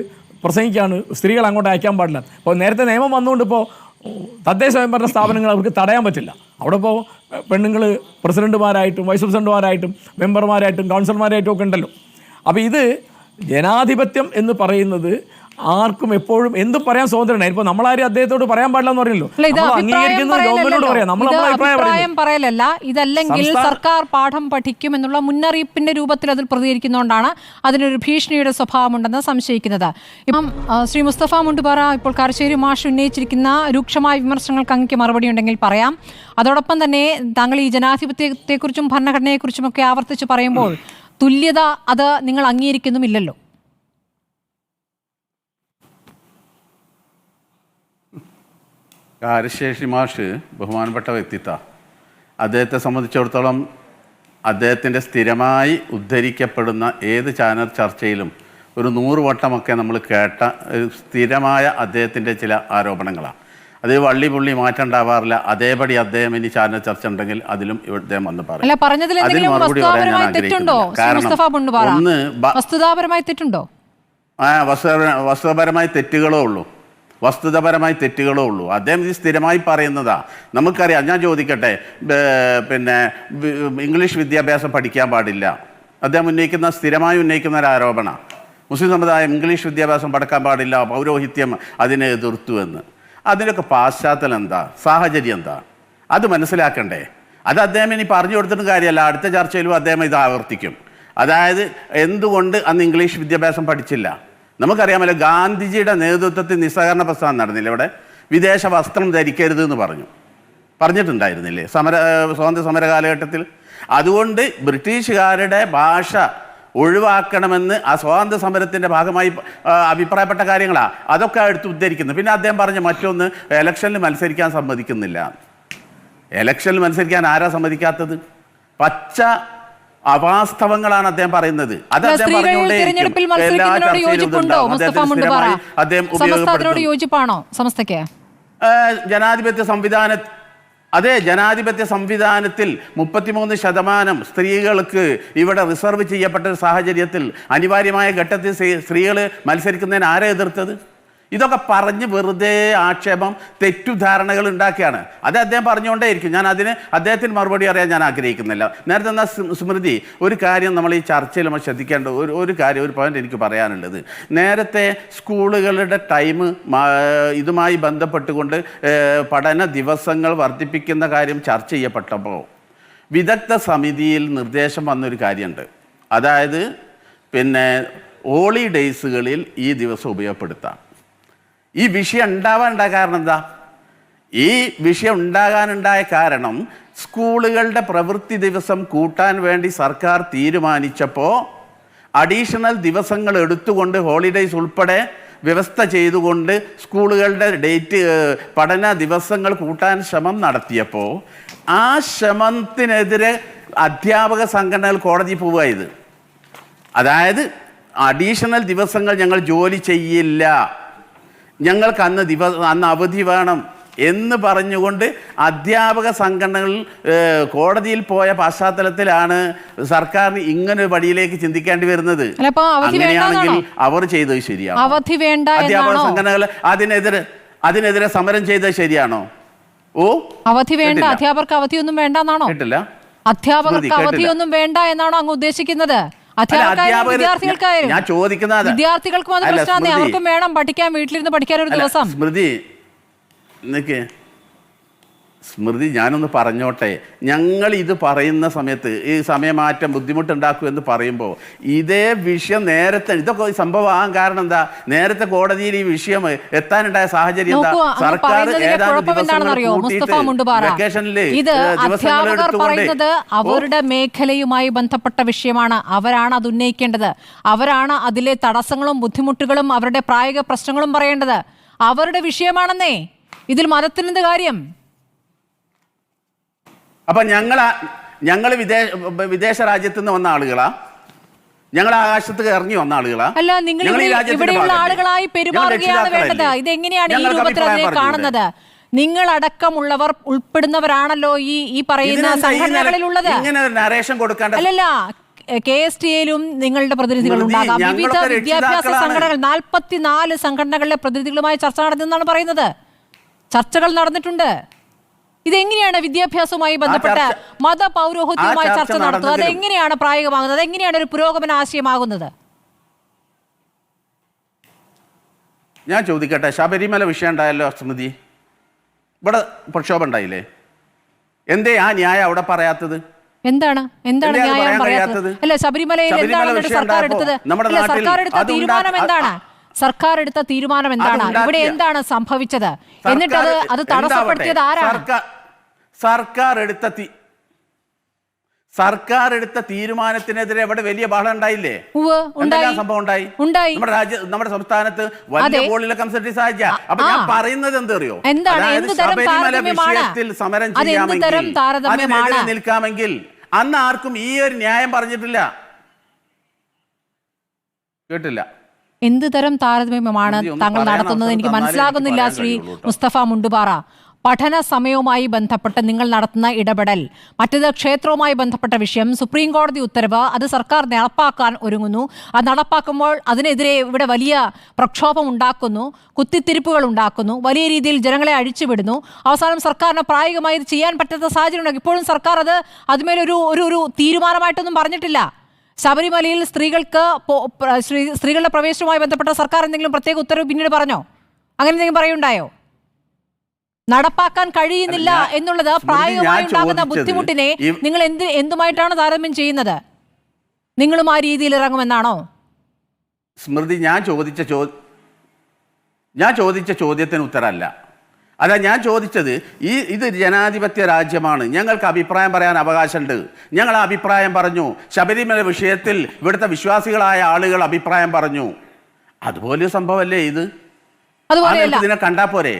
പ്രസംഗിക്കുകയാണ് സ്ത്രീകൾ അങ്ങോട്ട് അയക്കാൻ പാടില്ല. ഇപ്പോൾ നേരത്തെ നിയമം വന്നുകൊണ്ട് ഇപ്പോൾ തദ്ദേശ സ്വയംഭരണ സ്ഥാപനങ്ങൾ അവർക്ക് തടയാൻ പറ്റില്ല. അവിടെ ഇപ്പോൾ പെണ്ണുങ്ങൾ പ്രസിഡന്റുമാരായിട്ടും വൈസ് പ്രസിഡന്റുമാരായിട്ടും മെമ്പർമാരായിട്ടും കൗൺസിലർമാരായിട്ടും ഒക്കെ ഉണ്ടല്ലോ. അപ്പോൾ ഇത് ജനാധിപത്യം എന്ന് പറയുന്നത് ആർക്കും എപ്പോഴും എന്തും പറയാൻ സ്വാതന്ത്ര്യമാണ്. ഇപ്പോൾ നമ്മളാരും അദ്ദേഹത്തോട് പറയാൻ പാടില്ല എന്ന് പറഞ്ഞല്ലോ. ഗവൺമെന്റിനോട് പറയാം, അഭിപ്രായം പറയലല്ല. ഇതല്ലെങ്കിൽ സർക്കാർ പാഠം പഠിക്കും എന്നുള്ള മുന്നറിയിപ്പിന്റെ രൂപത്തിൽ അതിൽ പ്രതികരിക്കുന്നതുകൊണ്ടാണ് അതിനൊരു ഭീഷണിയുടെ സ്വഭാവമുണ്ടെന്ന് സംശയിക്കുന്നത്. ഇപ്പം ശ്രീ മുസ്തഫ മുണ്ടുപാറ, ഇപ്പോൾ കാരശ്ശേരി മാഷ് ഉന്നയിച്ചിരിക്കുന്ന രൂക്ഷമായ വിമർശനങ്ങൾക്ക് അങ്ങേക്ക് മറുപടി ഉണ്ടെങ്കിൽ പറയാം. അതോടൊപ്പം തന്നെ താങ്കൾ ഈ ജനാധിപത്യത്തെക്കുറിച്ചും ഭരണഘടനയെക്കുറിച്ചും ഒക്കെ ആവർത്തിച്ച് പറയുമ്പോൾ തുല്യത അത് നിങ്ങൾ അംഗീകരിക്കുന്നുമില്ലല്ലോ. കാരശ്ശേരി മാഷ് ബഹുമാനപ്പെട്ട വ്യക്തിത്വ. അദ്ദേഹത്തെ സംബന്ധിച്ചിടത്തോളം അദ്ദേഹത്തിൻ്റെ സ്ഥിരമായി ഉദ്ധരിക്കപ്പെടുന്ന ഏത് ചാനൽ ചർച്ചയിലും ഒരു 100 വട്ടമൊക്കെ നമ്മൾ കേട്ട സ്ഥിരമായ അദ്ദേഹത്തിൻ്റെ ചില ആരോപണങ്ങളാണ്. അത് വള്ളി പുള്ളി മാറ്റം ഉണ്ടാവാറില്ല. അതേപടി അദ്ദേഹം ഇനി ചാനൽ ചർച്ച ഉണ്ടെങ്കിൽ അതിലും അദ്ദേഹം വന്ന് പറയും. അതിൽ മറുപടി പറയാൻ ഞാൻ ആഗ്രഹിക്കുന്നില്ല. കാരണം ഒന്ന് വസ്തുതാപരമായി തെറ്റുകളോ ഉള്ളൂ. അദ്ദേഹം ഇത് സ്ഥിരമായി പറയുന്നതാ. നമുക്കറിയാം. ഞാൻ ചോദിക്കട്ടെ, പിന്നെ ഇംഗ്ലീഷ് വിദ്യാഭ്യാസം പഠിക്കാൻ പാടില്ല അദ്ദേഹം സ്ഥിരമായി ഉന്നയിക്കുന്ന ഒരു ആരോപണം. മുസ്ലിം സമുദായം ഇംഗ്ലീഷ് വിദ്യാഭ്യാസം പഠിക്കാൻ പാടില്ല, പൗരോഹിത്യം അതിനെ എതിർത്തു എന്ന്. അതിനൊക്കെ പാശ്ചാത്തലം എന്താ, സാഹചര്യം എന്താ, അത് മനസ്സിലാക്കണ്ടേ? അത് അദ്ദേഹം ഇനി പറഞ്ഞു കൊടുത്തിട്ട് കാര്യമല്ല. അടുത്ത ചർച്ചയിലും അദ്ദേഹം ഇത് ആവർത്തിക്കും. അതായത് എന്തുകൊണ്ട് അന്ന് ഇംഗ്ലീഷ് വിദ്യാഭ്യാസം പഠിച്ചില്ല? നമുക്കറിയാമല്ലോ, ഗാന്ധിജിയുടെ നേതൃത്വത്തിൽ നിസ്സഹകരണ പ്രസ്ഥാനം നടന്നില്ല. ഇവിടെ വിദേശ വസ്ത്രം ധരിക്കരുത് എന്ന് പറഞ്ഞിട്ടുണ്ടായിരുന്നില്ലേ സ്വാതന്ത്ര്യ സമര കാലഘട്ടത്തിൽ? അതുകൊണ്ട് ബ്രിട്ടീഷുകാരുടെ ഭാഷ ഒഴിവാക്കണമെന്ന് ആ സ്വാതന്ത്ര്യ സമരത്തിൻ്റെ ഭാഗമായി അഭിപ്രായപ്പെട്ട കാര്യങ്ങളാണ്. അതൊക്കെ എടുത്ത് ഉദ്ധരിക്കുന്നത്. പിന്നെ അദ്ദേഹം പറഞ്ഞ മറ്റൊന്ന്, ഇലക്ഷനിൽ മത്സരിക്കാൻ സമ്മതിക്കുന്നില്ല. ഇലക്ഷനിൽ മത്സരിക്കാൻ ആരാ സമ്മതിക്കാത്തത്? പച്ച അവാസ്തവങ്ങളാണ് അദ്ദേഹം പറയുന്നത്. അത് അദ്ദേഹം ജനാധിപത്യ സംവിധാനത്തിൽ 33% സ്ത്രീകൾക്ക് ഇവിടെ റിസർവ് ചെയ്യപ്പെട്ട ഒരു സാഹചര്യത്തിൽ അനിവാര്യമായ ഘട്ടത്തിൽ സ്ത്രീകൾ മത്സരിക്കുന്നതിന് ആരെ എതിർത്തത്? ഇതൊക്കെ പറഞ്ഞ് വെറുതെ ആക്ഷേപം, തെറ്റുധാരണകൾ ഉണ്ടാക്കിയാണ്. അത് അദ്ദേഹം പറഞ്ഞുകൊണ്ടേയിരിക്കും. ഞാൻ അദ്ദേഹത്തിന് മറുപടി അറിയാൻ ഞാൻ ആഗ്രഹിക്കുന്നില്ല. നേരത്തെ എന്നാൽ സ്മൃതി, ഒരു കാര്യം നമ്മൾ ഈ ചർച്ചയിൽ നമ്മൾ ശ്രദ്ധിക്കേണ്ട ഒരു പോയിന്റ് എനിക്ക് പറയാനുള്ളത്, നേരത്തെ സ്കൂളുകളുടെ ടൈം ഇതുമായി ബന്ധപ്പെട്ടുകൊണ്ട് പഠന ദിവസങ്ങൾ വർദ്ധിപ്പിക്കുന്ന കാര്യം ചർച്ച ചെയ്യപ്പെട്ടപ്പോൾ വിദഗ്ധ സമിതിയിൽ നിർദ്ദേശം വന്നൊരു കാര്യമുണ്ട്. അതായത് പിന്നെ ഹോളിഡേയ്സുകളിൽ ഈ ദിവസം ഉപയോഗപ്പെടുത്താം. ഈ വിഷയം ഉണ്ടാവാനുണ്ടായ കാരണം എന്താ? ഈ വിഷയം ഉണ്ടാകാനുണ്ടായ കാരണം സ്കൂളുകളുടെ പ്രവൃത്തി ദിവസം കൂട്ടാൻ വേണ്ടി സർക്കാർ തീരുമാനിച്ചപ്പോൾ അഡീഷണൽ ദിവസങ്ങൾ എടുത്തുകൊണ്ട് ഹോളിഡേയ്സ് ഉൾപ്പെടെ വ്യവസ്ഥ ചെയ്തുകൊണ്ട് സ്കൂളുകളുടെ പഠന ദിവസങ്ങൾ കൂട്ടാൻ ശ്രമം നടത്തിയപ്പോൾ ആ ശ്രമത്തിനെതിരെ അധ്യാപക സംഘടനകൾ കോടതി പോവുകയത്. അതായത് അഡീഷണൽ ദിവസങ്ങൾ ഞങ്ങൾ ജോലി ചെയ്യില്ല, ഞങ്ങൾക്ക് അന്ന് അവധി വേണം എന്ന് പറഞ്ഞുകൊണ്ട് അധ്യാപക സംഘടനകൾ കോടതിയിൽ പോയ പശ്ചാത്തലത്തിലാണ് സർക്കാരിന് ഇങ്ങനൊരു വഴിയിലേക്ക് ചിന്തിക്കേണ്ടി വരുന്നത്. അങ്ങനെയാണെങ്കിൽ അവർ ചെയ്തത് ശരിയാണോ? അധ്യാപക സംഘടനകൾ അതിനെതിരെ സമരം ചെയ്തത് ശരിയാണോ? അവധി വേണ്ട, അധ്യാപകർക്ക് അവധിയൊന്നും വേണ്ടെന്നാണോ? കേട്ടില്ല. അധ്യാപകർക്ക് അവധിയൊന്നും വേണ്ട എന്നാണോ അങ്ങ് ഉദ്ദേശിക്കുന്നത്? ഞാൻ ചോദിക്കുന്നത് വിദ്യാർത്ഥികൾക്കും അത് പ്രശ്നമാണ്. അവർക്കും വേണം പഠിക്കാൻ, വീട്ടിലിരുന്ന് പഠിക്കാൻ ഒരു ദിവസം. സ്മൃതി, സ്മൃതി, ഞാനൊന്ന് പറഞ്ഞോട്ടെ. ഞങ്ങൾ ഇത് പറയുന്ന സമയത്ത് ഈ സമയമാറ്റം ബുദ്ധിമുട്ടുണ്ടാക്കും എന്ന് പറയുമ്പോൾ ഇതേ വിഷയം നേരത്തെ, ഇതൊക്കെ സംഭവമാകാൻ കാരണം എന്താ, നേരത്തെ കോടതിയിൽ ഈ വിഷയം എത്താനുണ്ടായ സാഹചര്യം എന്താ, സർക്കാർ ഏതാനും വെക്കേഷനിൽ ഇത് അധ്യാപകർ പറയുന്നത് അവരുടെ മേഖലയുമായി ബന്ധപ്പെട്ട വിഷയമാണ്. അവരാണ് അത് ഉന്നയിക്കേണ്ടത്. അവരാണ് അതിലെ തടസ്സങ്ങളും ബുദ്ധിമുട്ടുകളും അവരുടെ പ്രായോഗിക പ്രശ്നങ്ങളും പറയേണ്ടത്. അവരുടെ വിഷയമാണെന്നേ. ഇതിൽ മതത്തിനെന്ത് കാര്യം? അപ്പൊ ഞങ്ങൾ വിദേശ രാജ്യത്ത് നിന്ന് വന്ന ആളുകളാ? ഞങ്ങൾ ആകാശത്ത് ഇറങ്ങി വന്ന ആളുകളാ? അല്ല, നിങ്ങൾ ഇവിടെയുള്ള ആളുകളായി പെരുമാറുകയാണ് വേണ്ടത്. ഇതെങ്ങനെയാണ് ഈ രൂപത്തിൽ അതിനെ കാണുന്നത്? നിങ്ങൾ അടക്കമുള്ളവർ ഉൾപ്പെടുന്നവരാണല്ലോ ഈ പറയുന്ന സംഘടനകളിലുള്ളത്. അല്ലല്ല, KSTAയിലും നിങ്ങളുടെ പ്രതിനിധികൾ ഉണ്ടാകാം. വിവിധ വിദ്യാഭ്യാസ സംഘടനകൾ 44 സംഘടനകളിലെ പ്രതിനിധികളുമായി ചർച്ച നടന്നെന്നാണ് പറയുന്നത്. ചർച്ചകൾ നടന്നിട്ടുണ്ട്. ഇതെങ്ങനെയാണ് വിദ്യാഭ്യാസവുമായി ബന്ധപ്പെട്ട മതപൗരോഹിത്യവുമായി ചർച്ച നടത്തുന്നത്? അതെങ്ങനെയാണ് പ്രായോഗികമാകുന്നത്? അതെങ്ങനെയാണ് ഒരു പുരോഗമന ആശയമാകുന്നത്? ഞാൻ ചോദിക്കട്ടെ, ശബരിമല വിഷയം ഉണ്ടായല്ലോ സ്മൃതി, ഇവിടെ പ്രക്ഷോഭം ഉണ്ടായില്ലേ? എന്തേ ആ ന്യായം അവിടെ പറയാത്തത്? എന്താണ് ന്യായം പറയാത്തത്? അല്ല, ശബരിമലയിൽ എന്താണ് സർക്കാർ എടുത്തത്? സർക്കാർ എടുത്ത തീരുമാനം എന്താണ്? സർക്കാർ എടുത്ത തീരുമാനം എന്താണ്? ഇവിടെ എന്താണ് സംഭവിച്ചത്? എന്നിട്ട് അത് തടസ്സപ്പെടുത്തിയത് ആരാണ്? സർക്കാർ എടുത്ത തീരുമാനത്തിനെതിരെ ഇവിടെ വലിയ ബഹളം ഉണ്ടായില്ലേ? എന്തെല്ലാം സംഭവം ഉണ്ടായി നമ്മുടെ സംസ്ഥാനത്ത്? വലിയ പോളിലൊക്കെ അപ്പൊ ഞാൻ പറയുന്നത് എന്തറിയോ, ശബരിമല വിഷയത്തിൽ സമരം ചെയ്യാമെങ്കിൽ നിൽക്കാമെങ്കിൽ അന്ന് ആർക്കും ഈ ഒരു ന്യായം പറഞ്ഞിട്ടില്ല. കേട്ടില്ല. എന്ത് തരം താരതമ്യമാണ് താങ്കൾ നടത്തുന്നത്? എനിക്ക് മനസ്സിലാകുന്നില്ല ശ്രീ മുസ്തഫ മുണ്ടുപാറ. പഠന സമയവുമായി ബന്ധപ്പെട്ട് നിങ്ങൾ നടത്തുന്ന ഇടപെടൽ, മറ്റേത് ക്ഷേത്രവുമായി ബന്ധപ്പെട്ട വിഷയം, സുപ്രീം കോടതി ഉത്തരവ്, അത് സർക്കാർ നടപ്പാക്കാൻ ഒരുങ്ങുന്നു. അത് നടപ്പാക്കുമ്പോൾ അതിനെതിരെ ഇവിടെ വലിയ പ്രക്ഷോഭം ഉണ്ടാക്കുന്നു, കുത്തിത്തിരിപ്പുകൾ ഉണ്ടാക്കുന്നു, വലിയ രീതിയിൽ ജനങ്ങളെ അഴിച്ചുവിടുന്നു. അവസാനം സർക്കാരിന് പ്രായോഗികമായി ഇത് ചെയ്യാൻ പറ്റാത്ത സാഹചര്യം ഉണ്ടാകും. ഇപ്പോഴും സർക്കാർ ഒരു തീരുമാനമായിട്ടൊന്നും പറഞ്ഞിട്ടില്ല. ശബരിമലയിൽ സ്ത്രീകളുടെ പ്രവേശനവുമായി ബന്ധപ്പെട്ട സർക്കാർ എന്തെങ്കിലും പ്രത്യേക ഉത്തരവ് പിന്നീട് പറഞ്ഞോ? അങ്ങനെ എന്തെങ്കിലും പറയുണ്ടായോ? നടപ്പാക്കാൻ കഴിയുന്നില്ല എന്നുള്ളത് പ്രായോഗികമായി ഉണ്ടാകുന്ന ബുദ്ധിമുട്ടിനെ നിങ്ങൾ എന്തുമായിട്ടാണ് താരതമ്യം ചെയ്യുന്നത്? നിങ്ങളും ആ രീതിയിൽ ഇറങ്ങുമെന്നാണോ? സ്മൃതി, ഞാൻ ചോദിച്ച ചോദ്യത്തിന് ഉത്തരമല്ല. അല്ല, ഞാൻ ചോദിച്ചത് ഇത് ജനാധിപത്യ രാജ്യമാണ്, ഞങ്ങൾക്ക് അഭിപ്രായം പറയാൻ അവകാശമുണ്ട്. ഞങ്ങൾ അഭിപ്രായം പറഞ്ഞു. ശബരിമല വിഷയത്തിൽ ഇവിടുത്തെ വിശ്വാസികളായ ആളുകൾ അഭിപ്രായം പറഞ്ഞു. അതുപോലെ സംഭവമല്ലേ ഇത്? ഇതിനെ കണ്ടാ പോരെ?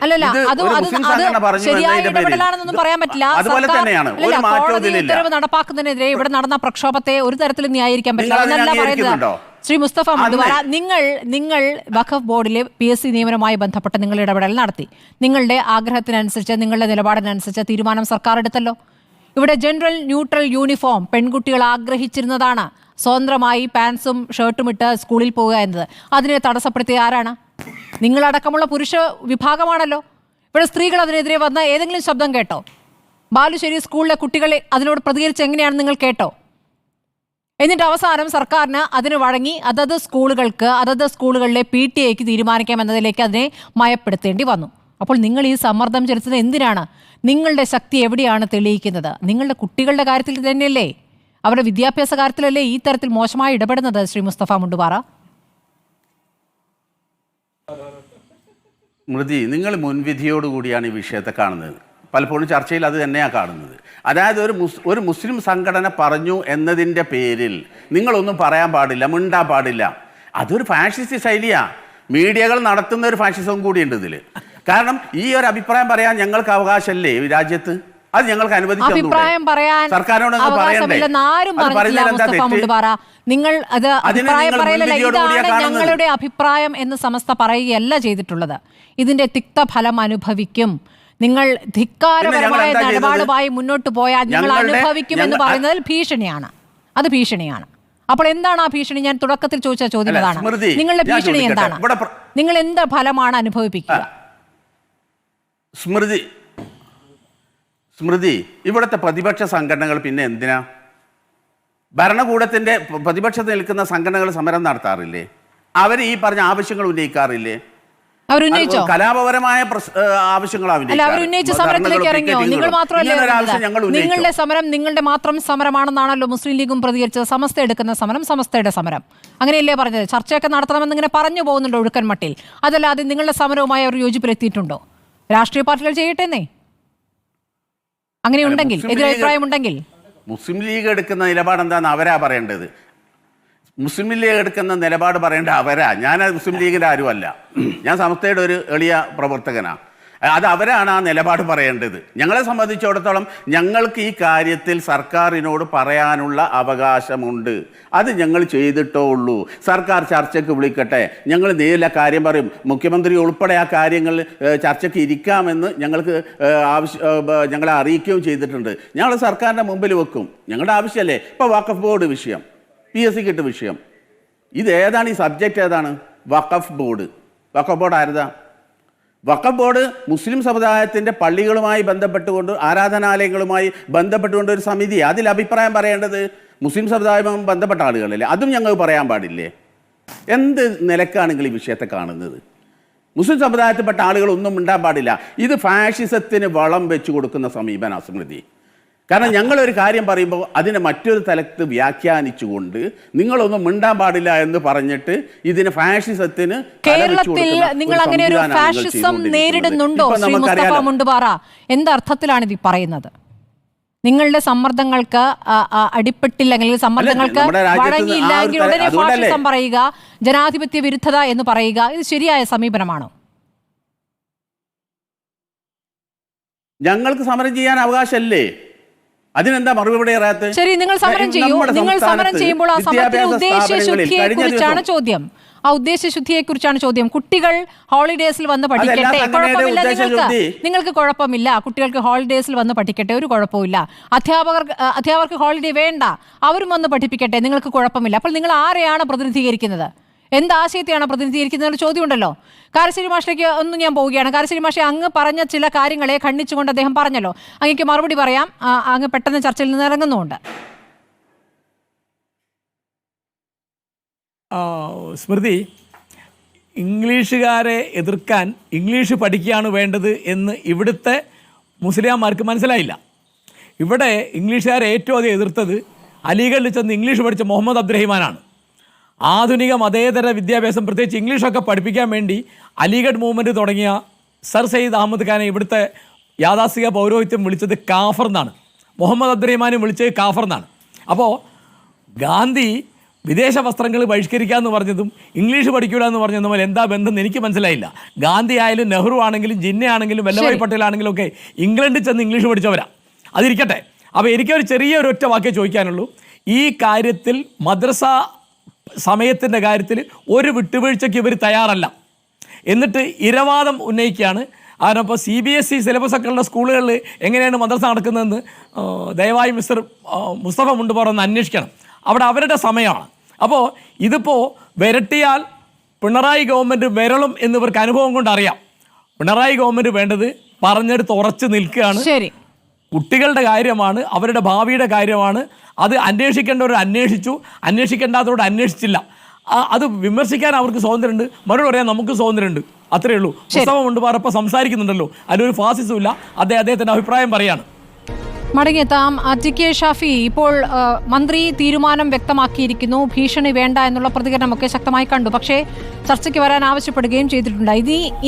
അതുപോലെ തന്നെയാണ്. ഒരു മാറ്റവും നടപ്പാക്കുന്നതിനെതിരെ ഇവിടെ നടന്ന പ്രക്ഷോഭത്തെ ഒരു തരത്തിലും ന്യായീകരിക്കാൻ പറ്റില്ല. ശ്രീ മുസ്തഫ മുണ്ടുപാറ, നിങ്ങൾ വഖഫ് ബോർഡിലെ PSC നിയമനവുമായി ബന്ധപ്പെട്ട് നിങ്ങൾ ഇടപെടൽ നടത്തി. നിങ്ങളുടെ ആഗ്രഹത്തിനനുസരിച്ച്, നിങ്ങളുടെ നിലപാടിനനുസരിച്ച് തീരുമാനം സർക്കാർ എടുത്തല്ലോ. ഇവിടെ ജനറൽ ന്യൂട്രൽ യൂണിഫോം പെൺകുട്ടികൾ ആഗ്രഹിച്ചിരുന്നതാണ്. സ്വതന്ത്രമായി പാൻസും ഷർട്ടും ഇട്ട് സ്കൂളിൽ പോവുക എന്നത്. അതിനെ തടസ്സപ്പെടുത്തിയ ആരാണ്? നിങ്ങളടക്കമുള്ള പുരുഷ വിഭാഗമാണല്ലോ. ഇവിടെ സ്ത്രീകൾ അതിനെതിരെ വന്ന ഏതെങ്കിലും ശബ്ദം കേട്ടോ? ബാലുശ്ശേരി സ്കൂളിലെ കുട്ടികളെ അതിനോട് പ്രതികരിച്ച് എങ്ങനെയാണ് നിങ്ങൾ കേട്ടോ? എന്നിട്ട് അവസാനം സർക്കാരിന് അതിന് വഴങ്ങി അതത് സ്കൂളുകളിലെ PTA തീരുമാനിക്കാമെന്നതിലേക്ക് അതിനെ മയപ്പെടുത്തേണ്ടി വന്നു. അപ്പോൾ നിങ്ങൾ ഈ സമ്മർദ്ദം ചെലുത്തുന്നത് എന്തിനാണ്? നിങ്ങളുടെ ശക്തി എവിടെയാണ് തെളിയിക്കുന്നത്? നിങ്ങളുടെ കുട്ടികളുടെ കാര്യത്തിൽ തന്നെയല്ലേ, അവരുടെ വിദ്യാഭ്യാസ കാര്യത്തിലല്ലേ ഈ തരത്തിൽ മോശമായി ഇടപെടുന്നത്? ശ്രീ മുസ്തഫ മുണ്ടുപാറ, സ്മൃതി, നിങ്ങൾ മുൻവിധിയോടുകൂടിയാണ് ഈ വിഷയത്തെ കാണുന്നത്. പലപ്പോഴും ചർച്ചയിൽ അത് തന്നെയാണ് കാണുന്നത്. അതായത് ഒരു മുസ്ലിം സംഘടന പറഞ്ഞു എന്നതിൻ്റെ പേരിൽ നിങ്ങളൊന്നും പറയാൻ പാടില്ല, മിണ്ടാൻ പാടില്ല. അതൊരു ഫാഷിസ്റ്റ് ശൈലിയാണ്. മീഡിയകൾ നടത്തുന്ന ഒരു ഫാഷിസവും കൂടിയുണ്ട് ഇതിൽ. കാരണം ഈ ഒരു അഭിപ്രായം പറയാൻ ഞങ്ങൾക്ക് അവകാശമല്ലേ ഈ രാജ്യത്ത്? അത് ഞങ്ങൾക്ക് അനുവദിച്ചു. സർക്കാരിനോട് നിങ്ങൾ ഞങ്ങളുടെ അഭിപ്രായം എന്ന് സമസ്ത പറയുകയല്ല ചെയ്തിട്ടുള്ളത്. ഇതിന്റെ തിക്തഫലം അനുഭവിക്കും. നിങ്ങൾ ധിക്കാരപരമായ നിലപാടുമായി മുന്നോട്ട് പോയാൽ നിങ്ങൾ അനുഭവിക്കും എന്ന് പറയുന്നതിൽ ഭീഷണിയാണ്. അത് ഭീഷണിയാണ്. അപ്പോൾ എന്താണ് ആ ഭീഷണി? ഞാൻ തുടക്കത്തിൽ ചോദിച്ച ചോദ്യം അതാണ്. നിങ്ങളുടെ ഭീഷണി എന്താണ്? നിങ്ങൾ എന്ത് ഫലമാണ് അനുഭവിപ്പിക്കുക? സ്മൃതി, ഇവിടുത്തെ പ്രതിപക്ഷ സംഘടനകൾ പിന്നെ എന്തിനാ? ഭരണകൂടത്തിന്റെ പ്രതിപക്ഷത്ത് നിൽക്കുന്ന സംഘടനകൾ സമരം നടത്താറില്ലേ? അവർ ഈ പറഞ്ഞ ആവശ്യങ്ങൾ ഉന്നയിക്കാറില്ലേ? അവരുന്നയിച്ചോ? കലാപപരമായ ആവശ്യങ്ങളാണ്. അല്ല, അവരുന്നയിച്ച സമരത്തിലേക്ക് ഇറങ്ങിയോ? നിങ്ങൾ മാത്രമല്ല, നിങ്ങളുടെ സമരം നിങ്ങളുടെ മാത്രം സമരമാണെന്നാണല്ലോ മുസ്ലിം ലീഗും പ്രതികരിച്ചത്. സമസ്ത എടുക്കുന്ന സമരം സമസ്തയുടെ സമരം, അങ്ങനെയല്ലേ പറഞ്ഞത്? ചർച്ചയൊക്കെ നടത്തണമെന്ന് ഇങ്ങനെ പറഞ്ഞു പോകുന്നുണ്ടോ ഒഴുക്കൻ മട്ടിൽ? അതല്ലാതെ നിങ്ങളുടെ സമരവുമായി അവർ യോജിപ്പിലെത്തിയിട്ടുണ്ടോ? രാഷ്ട്രീയ പാർട്ടികൾ ചെയ്യട്ടെന്നേ, അങ്ങനെ ഉണ്ടെങ്കിൽ, എതിരഭിപ്രായം ഉണ്ടെങ്കിൽ. മുസ്ലിം ലീഗ് എടുക്കുന്ന നിലപാട് എന്താണെന്ന് അവരാ പറയേണ്ടത്. മുസ്ലിം ലീഗ് എടുക്കുന്ന നിലപാട് പറയേണ്ട അവരാ. ഞാൻ മുസ്ലിം ലീഗിൻ്റെ ആരുമല്ല, ഞാൻ സമസ്തയുടെ ഒരു എളിയ പ്രവർത്തകനാണ്. അത് അവരാണ് ആ നിലപാട് പറയേണ്ടത്. ഞങ്ങളെ സംബന്ധിച്ചിടത്തോളം ഞങ്ങൾക്ക് ഈ കാര്യത്തിൽ സർക്കാരിനോട് പറയാനുള്ള അവകാശമുണ്ട്. അത് ഞങ്ങൾ ചെയ്തിട്ടോ ഉള്ളൂ. സർക്കാർ ചർച്ചയ്ക്ക് വിളിക്കട്ടെ, ഞങ്ങൾ നേരില്ല കാര്യം പറയും. മുഖ്യമന്ത്രി ഉൾപ്പെടെ ആ കാര്യങ്ങൾ ചർച്ചയ്ക്ക് ഇരിക്കാമെന്ന് ഞങ്ങൾക്ക് ഞങ്ങളെ അറിയിക്കുകയും ചെയ്തിട്ടുണ്ട്. ഞങ്ങൾ സർക്കാരിൻ്റെ മുമ്പിൽ വെക്കും. ഞങ്ങളുടെ ആവശ്യമല്ലേ. ഇപ്പോൾ വഖഫ് ബോർഡ് വിഷയം, PSC കിട്ട് വിഷയം, ഇതേതാണ്? ഈ സബ്ജക്റ്റ് ഏതാണ്? വഖഫ് ബോർഡ്. വഖഫ് ബോർഡ് ആരതാ? വഖഫ് ബോർഡ് മുസ്ലിം സമുദായത്തിൻ്റെ പള്ളികളുമായി ബന്ധപ്പെട്ടുകൊണ്ട്, ആരാധനാലയങ്ങളുമായി ബന്ധപ്പെട്ടുകൊണ്ട് ഒരു സമിതി. അതിൽ അഭിപ്രായം പറയേണ്ടത് മുസ്ലിം സമുദായവുമായി ബന്ധപ്പെട്ട ആളുകളല്ലേ? അതും ഞങ്ങൾക്ക് പറയാൻ പാടില്ലേ? എന്ത് നിലക്കാണെങ്കിൽ ഈ വിഷയത്തെ കാണുന്നത്? മുസ്ലിം സമുദായത്തിൽപ്പെട്ട ആളുകളൊന്നും മിണ്ടാൻ പാടില്ല. ഇത് ഫാഷിസത്തിന് വളം വെച്ച് കൊടുക്കുന്ന സമീപന സ്മൃതി. കാരണം ഞങ്ങളൊരു കാര്യം പറയുമ്പോൾ അതിനെ മറ്റൊരു തലത്ത് വ്യാഖ്യാനിച്ചുകൊണ്ട് നിങ്ങളൊന്നും മിണ്ടാൻ പാടില്ല എന്ന് പറഞ്ഞിട്ട് ഇതിന് ഫാഷിസത്തിന് കേരളത്തിൽ നിങ്ങൾ അങ്ങനെ ഒരു ഫാഷിസം നേരിടുന്നുണ്ടോ ശ്രീ മുസ്തഫ മുണ്ടുപാറ? എന്തർത്ഥത്തിലാണ് ഇത് പറയുന്നത്? നിങ്ങളുടെ സമ്മർദ്ദങ്ങൾക്ക് അടിപ്പെട്ടില്ലെങ്കിൽ, സമ്മർദ്ദങ്ങൾക്ക് വഴങ്ങിയില്ലെങ്കിൽ ഉടനെ ഫാഷിസം പറയുക, ജനാധിപത്യ വിരുദ്ധത എന്ന് പറയുക, ഇത് ശരിയായ സമീപനമാണോ? ഞങ്ങൾക്ക് സമരം ചെയ്യാൻ അവകാശമല്ലേ? അതിനെന്താ മറുപടി പറയാത്തത്? ശരി, നിങ്ങൾ സമരം ചെയ്യൂ. നിങ്ങൾ സമരം ചെയ്യുമ്പോൾ ആ സമരത്തിന്റെ ഉദ്ദേശശുദ്ധിയെ കുറിച്ചാണ് ചോദ്യം. ആ ഉദ്ദേശശുദ്ധിയെക്കുറിച്ചാണ് ചോദ്യം. കുട്ടികൾ ഹോളിഡേസിൽ വന്ന് പഠിക്കട്ടെ, കുഴപ്പമില്ല. നിങ്ങൾക്ക് കുഴപ്പമില്ല, കുട്ടികൾക്ക് ഹോളിഡേസിൽ വന്ന് പഠിക്കട്ടെ, ഒരു കുഴപ്പമില്ല. അധ്യാപകർക്ക് ഹോളിഡേ വേണ്ട, അവരും വന്ന് പഠിപ്പിക്കട്ടെ, നിങ്ങൾക്ക് കുഴപ്പമില്ല. അപ്പോൾ നിങ്ങൾ ആരെയാണ് പ്രതിനിധീകരിക്കുന്നത്? എന്താശയത്തെയാണ് പ്രതിനിധീകരിക്കുന്നത് ചോദ്യമുണ്ടല്ലോ. കാരശ്ശേരി മാഷിലേക്ക് ഒന്നും ഞാൻ പോവുകയാണ്. കാരശ്ശേരി മാഷെ, അങ്ങ് പറഞ്ഞ ചില കാര്യങ്ങളെ ഖണ്ഡിച്ചുകൊണ്ട് അദ്ദേഹം പറഞ്ഞല്ലോ. അങ്ങേക്ക് മറുപടി പറയാം. അങ്ങ് പെട്ടെന്ന് ചർച്ചയിൽ നിന്ന് ഇറങ്ങുന്നുമുണ്ട്. സ്മൃതി, ഇംഗ്ലീഷുകാരെ എതിർക്കാൻ ഇംഗ്ലീഷ് പഠിക്കുകയാണ് വേണ്ടത് എന്ന് ഇവിടുത്തെ മുസ്ലിംമാർക്ക് മനസ്സിലായില്ല. ഇവിടെ ഇംഗ്ലീഷുകാരെ ഏറ്റവും അധികം എതിർത്തത് അലിഗഡിൽ ചെന്ന് ഇംഗ്ലീഷ് പഠിച്ച മുഹമ്മദ് അബ്ദുറഹിമാനാണ്. ആധുനിക മതേതര വിദ്യാഭ്യാസം, പ്രത്യേകിച്ച് ഇംഗ്ലീഷൊക്കെ പഠിപ്പിക്കാൻ വേണ്ടി അലിഗഡ് മൂവ്മെൻറ്റ് തുടങ്ങിയ സർ സയ്യിദ് അഹമ്മദ് ഖാനെ ഇവിടുത്തെ യാഥാസ്ഥിക പൗരോഹിത്യം വിളിച്ചത് കാഫർ എന്നാണ്. മുഹമ്മദ് അബ്ദുറഹിമാനും വിളിച്ചത് കാഫർ എന്നാണ്. അപ്പോൾ ഗാന്ധി വിദേശ വസ്ത്രങ്ങൾ ബഹിഷ്കരിക്കുക എന്ന് പറഞ്ഞതും ഇംഗ്ലീഷ് പഠിക്കൂല എന്ന് പറഞ്ഞതും തമ്മിൽ എന്താ ബന്ധം എനിക്ക് മനസ്സിലായില്ല. ഗാന്ധി ആയാലും നെഹ്റു ആണെങ്കിലും ജിന്ന ആണെങ്കിലും വല്ലഭായ് പട്ടേൽ ആണെങ്കിലും ഒക്കെ ഇംഗ്ലണ്ടിൽ ചെന്ന് ഇംഗ്ലീഷ് പഠിച്ചവരാ. അതിരിക്കട്ടെ. അപ്പോൾ എനിക്കൊരു ഒരൊറ്റ വാക്കേ ചോദിക്കാനുള്ളൂ. ഈ കാര്യത്തിൽ മദ്രസ സമയത്തിൻ്റെ കാര്യത്തിൽ ഒരു വിട്ടുവീഴ്ചയ്ക്ക് ഇവർ തയ്യാറല്ല. എന്നിട്ട് ഇരവാദം ഉന്നയിക്കുകയാണ്. അതിനപ്പോൾ CBSE സിലബസൊക്കെ ഉള്ള സ്കൂളുകളിൽ എങ്ങനെയാണ് മദ്രസ നടക്കുന്നതെന്ന് ദയവായി മിസ്റ്റർ മുസ്തഫ മുണ്ടുപാറ ഒന്ന് അന്വേഷിക്കണം. അവിടെ അവരുടെ സമയമാണ്. അപ്പോൾ ഇതിപ്പോൾ വിരട്ടിയാൽ പിണറായി ഗവൺമെൻറ് വിരളും എന്നിവർക്ക് അനുഭവം കൊണ്ട് അറിയാം. പിണറായി ഗവൺമെൻറ് വേണ്ടത് പറഞ്ഞെടുത്ത് ഉറച്ചു നിൽക്കുകയാണ്. കുട്ടികളുടെ കാര്യമാണ്, അവരുടെ ഭാവിയുടെ കാര്യമാണ്. അത് അന്വേഷിക്കേണ്ടവർ അന്വേഷിച്ചു, അന്വേഷിക്കേണ്ടാത്തവരോട് അന്വേഷിച്ചില്ല. അത് വിമർശിക്കാൻ അവർക്ക് സ്വാതന്ത്ര്യമുണ്ട്, മറുപടി പറയാൻ നമുക്ക് സ്വാതന്ത്ര്യമുണ്ട്. അത്രയേ ഉള്ളൂ. മുസ്തഫ മുണ്ടുപാറ ഇപ്പോൾ സംസാരിക്കുന്നുണ്ടല്ലോ, അതിലൊരു ഫാസിസവും ഇല്ല. അദ്ദേഹത്തിൻ്റെ അഭിപ്രായം പറയാണ്. മടങ്ങിയെത്താം. TK ഷാഫി, ഇപ്പോൾ മന്ത്രി തീരുമാനം വ്യക്തമാക്കിയിരിക്കുന്നു. ഭീഷണി വേണ്ട എന്നുള്ള പ്രതികരണമൊക്കെ ശക്തമായി കണ്ടു. പക്ഷേ ചർച്ചയ്ക്ക് വരാൻ ആവശ്യപ്പെടുകയും ചെയ്തിട്ടുണ്ട്.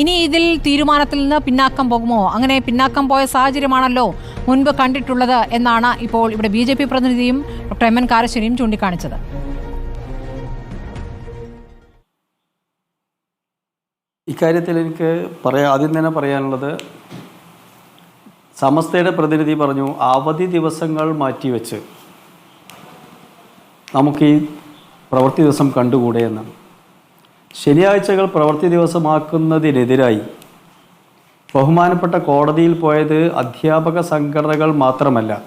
ഇനി ഇതിൽ തീരുമാനത്തിൽ നിന്ന് പിന്നാക്കം പോകുമോ? അങ്ങനെ പിന്നാക്കം പോയ സാഹചര്യമാണല്ലോ മുൻപ് കണ്ടിട്ടുള്ളത് എന്നാണ് ഇപ്പോൾ ഇവിടെ BJP പ്രതിനിധിയും ഡോക്ടർ MN കാരശ്ശേരിയും ചൂണ്ടിക്കാണിച്ചത്. ഇക്കാര്യത്തിൽ എനിക്ക് ആദ്യം തന്നെ പറയാനുള്ളത്, സമസ്തയുടെ പ്രതിനിധി പറഞ്ഞു അവധി ദിവസങ്ങൾ മാറ്റിവെച്ച് നമുക്ക് ഈ പ്രവൃത്തി ദിവസം കണ്ടുകൂടെ എന്നാണ്. ശനിയാഴ്ചകൾ പ്രവൃത്തി ദിവസമാക്കുന്നതിനെതിരായി ബഹുമാനപ്പെട്ട കോടതിയിൽ പോയത് അധ്യാപക സംഘടനകൾ മാത്രമല്ല,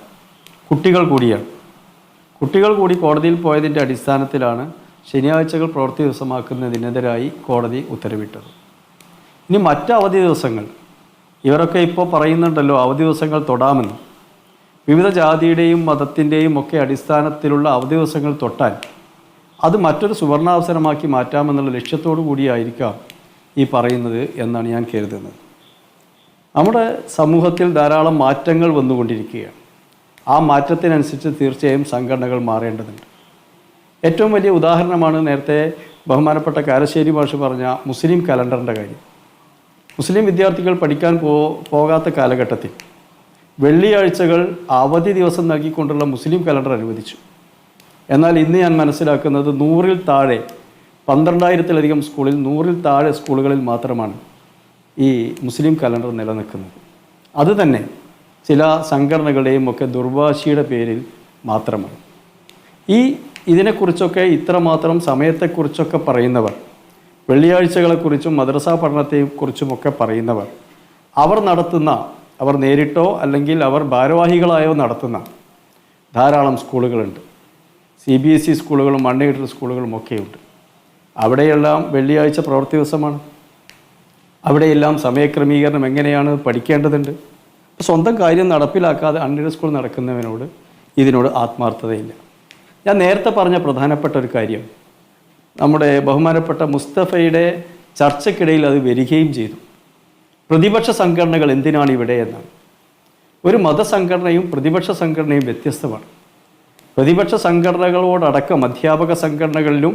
കുട്ടികൾ കൂടിയാണ്. കുട്ടികൾ കൂടി കോടതിയിൽ പോയതിൻ്റെ അടിസ്ഥാനത്തിലാണ് ശനിയാഴ്ചകൾ പ്രവൃത്തി ദിവസമാക്കുന്നതിനെതിരായി കോടതി ഉത്തരവിട്ടത്. ഇനി മറ്റ് അവധി ദിവസങ്ങൾ, ഇവരൊക്കെ ഇപ്പോൾ പറയുന്നുണ്ടല്ലോ അവധി ദിവസങ്ങൾ തൊടാമെന്ന്. വിവിധ ജാതിയുടെയും മതത്തിൻ്റെയും ഒക്കെ അടിസ്ഥാനത്തിലുള്ള അവധി ദിവസങ്ങൾ തൊട്ടാൽ അത് മറ്റൊരു സുവർണാവസരമാക്കി മാറ്റാമെന്നുള്ള ലക്ഷ്യത്തോടു കൂടിയായിരിക്കാം ഈ പറയുന്നത് എന്നാണ് ഞാൻ കരുതുന്നത്. നമ്മുടെ സമൂഹത്തിൽ ധാരാളം മാറ്റങ്ങൾ വന്നുകൊണ്ടിരിക്കുകയാണ്. ആ മാറ്റത്തിനനുസരിച്ച് തീർച്ചയായും സംഘടനകൾ മാറേണ്ടതുണ്ട്. ഏറ്റവും വലിയ ഉദാഹരണമാണ് നേരത്തെ ബഹുമാനപ്പെട്ട കാരശ്ശേരി മാഷ് പറഞ്ഞ മുസ്ലിം കലണ്ടറിൻ്റെ കാര്യം. മുസ്ലിം വിദ്യാർത്ഥികൾ പഠിക്കാൻ പോകാത്ത കാലഘട്ടത്തിൽ വെള്ളിയാഴ്ചകൾ അവധി ദിവസം നൽകിക്കൊണ്ടുള്ള മുസ്ലിം കലണ്ടർ അനുവദിച്ചു. എന്നാൽ ഇന്ന് ഞാൻ മനസ്സിലാക്കുന്നത് 100-ൽ താഴെ 12,000-ലധികം സ്കൂളിൽ 100-ൽ താഴെ സ്കൂളുകളിൽ മാത്രമാണ് ഈ മുസ്ലിം കലണ്ടർ നിലനിൽക്കുന്നത്. അതുതന്നെ ചില സംഘടനകളുടെയും ഒക്കെ ദുർവാശിയുടെ പേരിൽ മാത്രമാണ്. ഇതിനെക്കുറിച്ചൊക്കെ ഇത്രമാത്രം സമയത്തെക്കുറിച്ചൊക്കെ പറയുന്നവർ, വെള്ളിയാഴ്ചകളെക്കുറിച്ചും മദ്രസ പഠനത്തെക്കുറിച്ചുമൊക്കെ പറയുന്നവർ, അവർ നേരിട്ടോ അല്ലെങ്കിൽ അവർ ഭാരവാഹികളായോ നടത്തുന്ന ധാരാളം സ്കൂളുകളുണ്ട്. CBSE സ്കൂളുകളും അൺഎയ്ഡഡ് സ്കൂളുകളും ഒക്കെയുണ്ട്. അവിടെയെല്ലാം വെള്ളിയാഴ്ച പ്രവൃത്തി ദിവസമാണ്. അവിടെയെല്ലാം സമയക്രമീകരണം എങ്ങനെയാണ് പഠിക്കേണ്ടതുണ്ട്. സ്വന്തം കാര്യം നടപ്പിലാക്കാതെ അൺഎയ്ഡഡ് സ്കൂൾ നടക്കുന്നവനോട് ഇതിനോട് ആത്മാർത്ഥതയില്ല. ഞാൻ നേരത്തെ പറഞ്ഞ പ്രധാനപ്പെട്ട ഒരു കാര്യം, നമ്മുടെ ബഹുമാനപ്പെട്ട മുസ്തഫയുടെ ചർച്ചയ്ക്കിടയിൽ അത് വരികയും ചെയ്തു. പ്രതിപക്ഷ സംഘടനകൾ എന്തിനാണ് ഇവിടെ എന്നാണ്. ഒരു മതസംഘടനയും പ്രതിപക്ഷ സംഘടനയും വ്യത്യസ്തമാണ്. പ്രതിപക്ഷ സംഘടനകളോടടക്കം അധ്യാപക സംഘടനകളിലും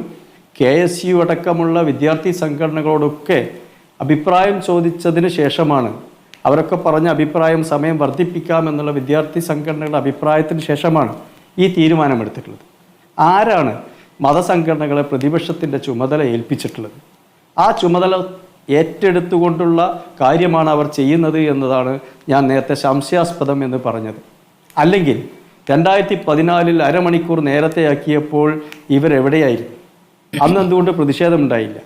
KSU അടക്കമുള്ള വിദ്യാർത്ഥി സംഘടനകളോടൊക്കെ അഭിപ്രായം ചോദിച്ചതിന് ശേഷമാണ്, അവരൊക്കെ പറഞ്ഞ അഭിപ്രായം സമയം വർദ്ധിപ്പിക്കാമെന്നുള്ള വിദ്യാർത്ഥി സംഘടനകളുടെ അഭിപ്രായത്തിന് ശേഷമാണ് ഈ തീരുമാനമെടുത്തിട്ടുള്ളത്. ആരാണ് മതസംഘടനകളെ പ്രതിപക്ഷത്തിൻ്റെ ചുമതല ഏൽപ്പിച്ചിട്ടുള്ളത്? ആ ചുമതല ഏറ്റെടുത്തുകൊണ്ടുള്ള കാര്യമാണ് അവർ ചെയ്യുന്നത് എന്നതാണ് ഞാൻ നേരത്തെ സംശയാസ്പദം എന്ന് പറഞ്ഞത്. അല്ലെങ്കിൽ 2014-ൽ അരമണിക്കൂർ നേരത്തെയാക്കിയപ്പോൾ ഇവരെവിടെയായിരുന്നു? അന്ന് എന്തുകൊണ്ട് പ്രതിഷേധമുണ്ടായില്ല?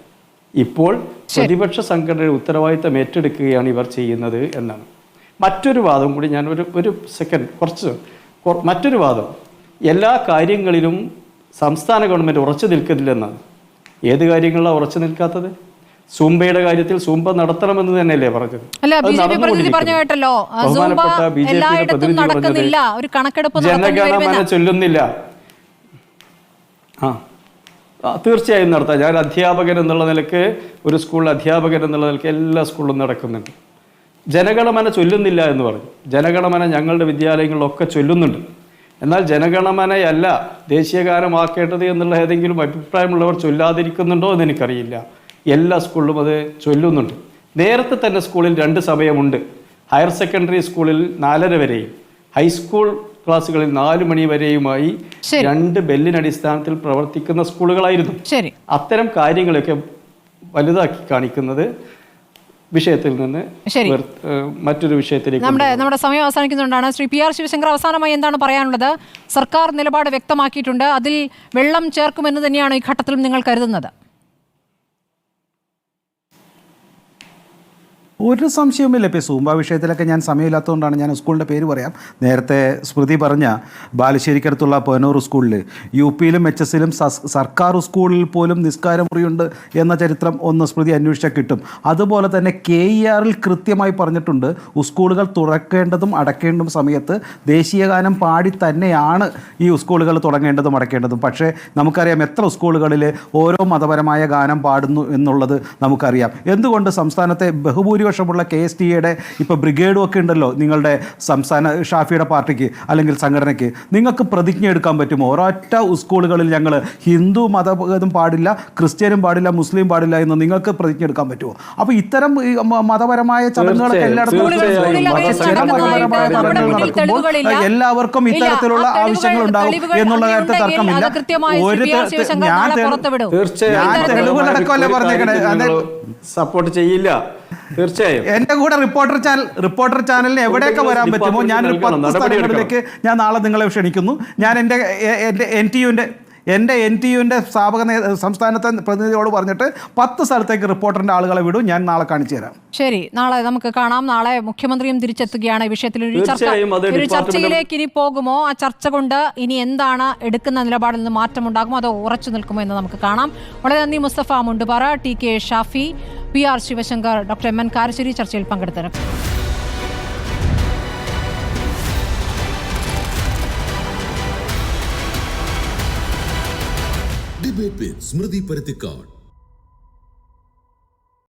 ഇപ്പോൾ പ്രതിപക്ഷ സംഘടനയുടെ ഉത്തരവാദിത്തം ഏറ്റെടുക്കുകയാണ് ഇവർ ചെയ്യുന്നത് എന്നാണ്. മറ്റൊരു വാദം കൂടി ഞാൻ ഒരു സെക്കൻഡ് മറ്റൊരു വാദം, എല്ലാ കാര്യങ്ങളിലും സംസ്ഥാന ഗവൺമെൻറ് ഉറച്ചു നിൽക്കുന്നില്ലെന്നാണ്. ഏത് കാര്യങ്ങളിലാണ് ഉറച്ചു നിൽക്കാത്തത്? സൂംബയുടെ കാര്യത്തിൽ സൂംബ നടത്തണമെന്ന് തന്നെയല്ലേ പറഞ്ഞത്? ജനഗണമന ചൊല്ലുന്നില്ല. തീർച്ചയായും നടത്താം. ഞാൻ അധ്യാപകൻ എന്നുള്ള നിലക്ക്, ഒരു സ്കൂളിൽ അധ്യാപകൻ എന്നുള്ള നിലക്ക് എല്ലാ സ്കൂളിലും നടക്കുന്നുണ്ട്. ജനഗണമന ചൊല്ലുന്നില്ല എന്ന് പറഞ്ഞു. ജനഗണമന ഞങ്ങളുടെ വിദ്യാലയങ്ങളിലൊക്കെ ചൊല്ലുന്നുണ്ട്. എന്നാൽ ജനഗണമനയല്ല ദേശീയഗാനമാക്കേണ്ടത് എന്നുള്ള ഏതെങ്കിലും അഭിപ്രായമുള്ളവർ ചൊല്ലാതിരിക്കുന്നുണ്ടോ എന്ന് എനിക്കറിയില്ല. എല്ലാ സ്കൂളിലും അത് ചൊല്ലുന്നുണ്ട്. നേരത്തെ തന്നെ സ്കൂളിൽ 2 സമയമുണ്ട്. ഹയർ സെക്കൻഡറി സ്കൂളിൽ 4:30 വരെയും ഹൈസ്കൂൾ ക്ലാസ്സുകളിൽ 4 മണി വരെയുമായി 2 ബെല്ലിനടിസ്ഥാനത്തിൽ പ്രവർത്തിക്കുന്ന സ്കൂളുകളായിരുന്നു. അത്തരം കാര്യങ്ങളൊക്കെ വലുതാക്കി കാണിക്കുന്നത് വിഷയത്തിൽ നിന്ന് മറ്റൊരു വിഷയത്തിലേക്ക്. നമ്മുടെ സമയം അവസാനിക്കുന്നുണ്ടാണ്. ശ്രീ PR ശിവശങ്കർ, അവസാനമായി എന്താണ് പറയാനുള്ളത്? സർക്കാർ നിലപാട് വ്യക്തമാക്കിയിട്ടുണ്ട്. അതിൽ വെള്ളം ചേർക്കുമെന്ന് തന്നെയാണ് ഈ ഘട്ടത്തിലും നിങ്ങൾ കരുതുന്നത്? ഒരു സംശയവുമില്ല. ഇപ്പോൾ സൂംബ വിഷയത്തിലൊക്കെ ഞാൻ സമയമില്ലാത്തതുകൊണ്ടാണ് ഞാൻ സ്കൂളിൻ്റെ പേര് പറയാം. നേരത്തെ സ്മൃതി പറഞ്ഞ ബാലുശ്ശേരിക്കടുത്തുള്ള പൊന്നൂർ സ്കൂളിൽ UP-ലും HS-ലും സർക്കാർ സ്കൂളിൽ പോലും നിസ്കാരമുറിയുണ്ട് എന്ന ചരിത്രം ഒന്ന് സ്മൃതി അന്വേഷിച്ചാൽ കിട്ടും. അതുപോലെ തന്നെ KER-ൽ കൃത്യമായി പറഞ്ഞിട്ടുണ്ട്, സ്കൂളുകൾ തുറക്കേണ്ടതും അടയ്ക്കേണ്ടതും സമയത്ത് ദേശീയഗാനം പാടി തന്നെയാണ് ഈ സ്കൂളുകൾ തുടങ്ങേണ്ടതും അടയ്ക്കേണ്ടതും. പക്ഷേ നമുക്കറിയാം എത്ര സ്കൂളുകളിൽ ഓരോ മതപരമായ ഗാനം പാടുന്നു എന്നുള്ളത് നമുക്കറിയാം. എന്തുകൊണ്ട് സംസ്ഥാനത്തെ ബഹുഭൂരിപക്ഷമുള്ള KSTAയുടെ ഇപ്പോൾ ബ്രിഗേഡും ഒക്കെ ഉണ്ടല്ലോ നിങ്ങളുടെ സംസ്ഥാന ഷാഫിയുടെ പാർട്ടിക്ക് അല്ലെങ്കിൽ സംഘടനയ്ക്ക്, നിങ്ങൾക്ക് പ്രതിജ്ഞ എടുക്കാൻ പറ്റുമോ? ഒരൊറ്റ സ്കൂളുകളിൽ ഞങ്ങൾ ഹിന്ദു മതം പാടില്ല, ക്രിസ്ത്യനും പാടില്ല, മുസ്ലിം പാടില്ല എന്ന് നിങ്ങൾക്ക് പ്രതിജ്ഞ എടുക്കാൻ പറ്റുമോ? അപ്പോൾ ഇത്തരം മതപരമായ ചടങ്ങുകളൊക്കെ എല്ലായിടത്തും എല്ലാവർക്കും ഇത്തരത്തിലുള്ള ആവശ്യങ്ങൾ ഉണ്ടാകും എന്നുള്ള കാര്യത്തിൽ തർക്കമില്ല. ഞാൻ തെളിവുകളടക്കമല്ലേ പറഞ്ഞേക്കണേ, സപ്പോർട്ട് ചെയ്യില്ല. തീർച്ചയായും എൻ്റെ കൂടെ റിപ്പോർട്ടർ ചാനലിന് എവിടെയൊക്കെ വരാൻ പറ്റുമോ ഞാൻ 10 സ്ഥലങ്ങളിലേക്ക് ഞാൻ നാളെ നിങ്ങളെ ക്ഷണിക്കുന്നു. ഞാൻ എൻ്റെ NTUവിൻ്റെ സംസ്ഥാനത്തെ പ്രതിനിധിയോട് പറഞ്ഞിട്ട് 10 സ്ഥലത്തേക്ക് റിപ്പോർട്ടറിൻ്റെ ആളുകളെ വിടും. ഞാൻ നാളെ കാണിച്ചു തരാം. ശരി, നാളെ നമുക്ക് കാണാം. നാളെ മുഖ്യമന്ത്രിയും തിരിച്ചെത്തുകയാണ്. ഈ വിഷയത്തിൽ ഒരു ചർച്ചയിലേക്ക് ഇനി പോകുമോ? ആ ചർച്ച കൊണ്ട് ഇനി എന്താണ് എടുക്കുന്ന നിലപാടിൽ നിന്ന് മാറ്റമുണ്ടാകുമോ അതോ ഉറച്ചു നിൽക്കുമോ എന്ന് നമുക്ക് കാണാം. വളരെ നന്ദി Mustafa Mundupara, TK Shafi, PR Sivasankar, doctor MN Karassery ചർച്ചയിൽ പങ്കെടുത്തത്. Debate with Smriti Paruthikad.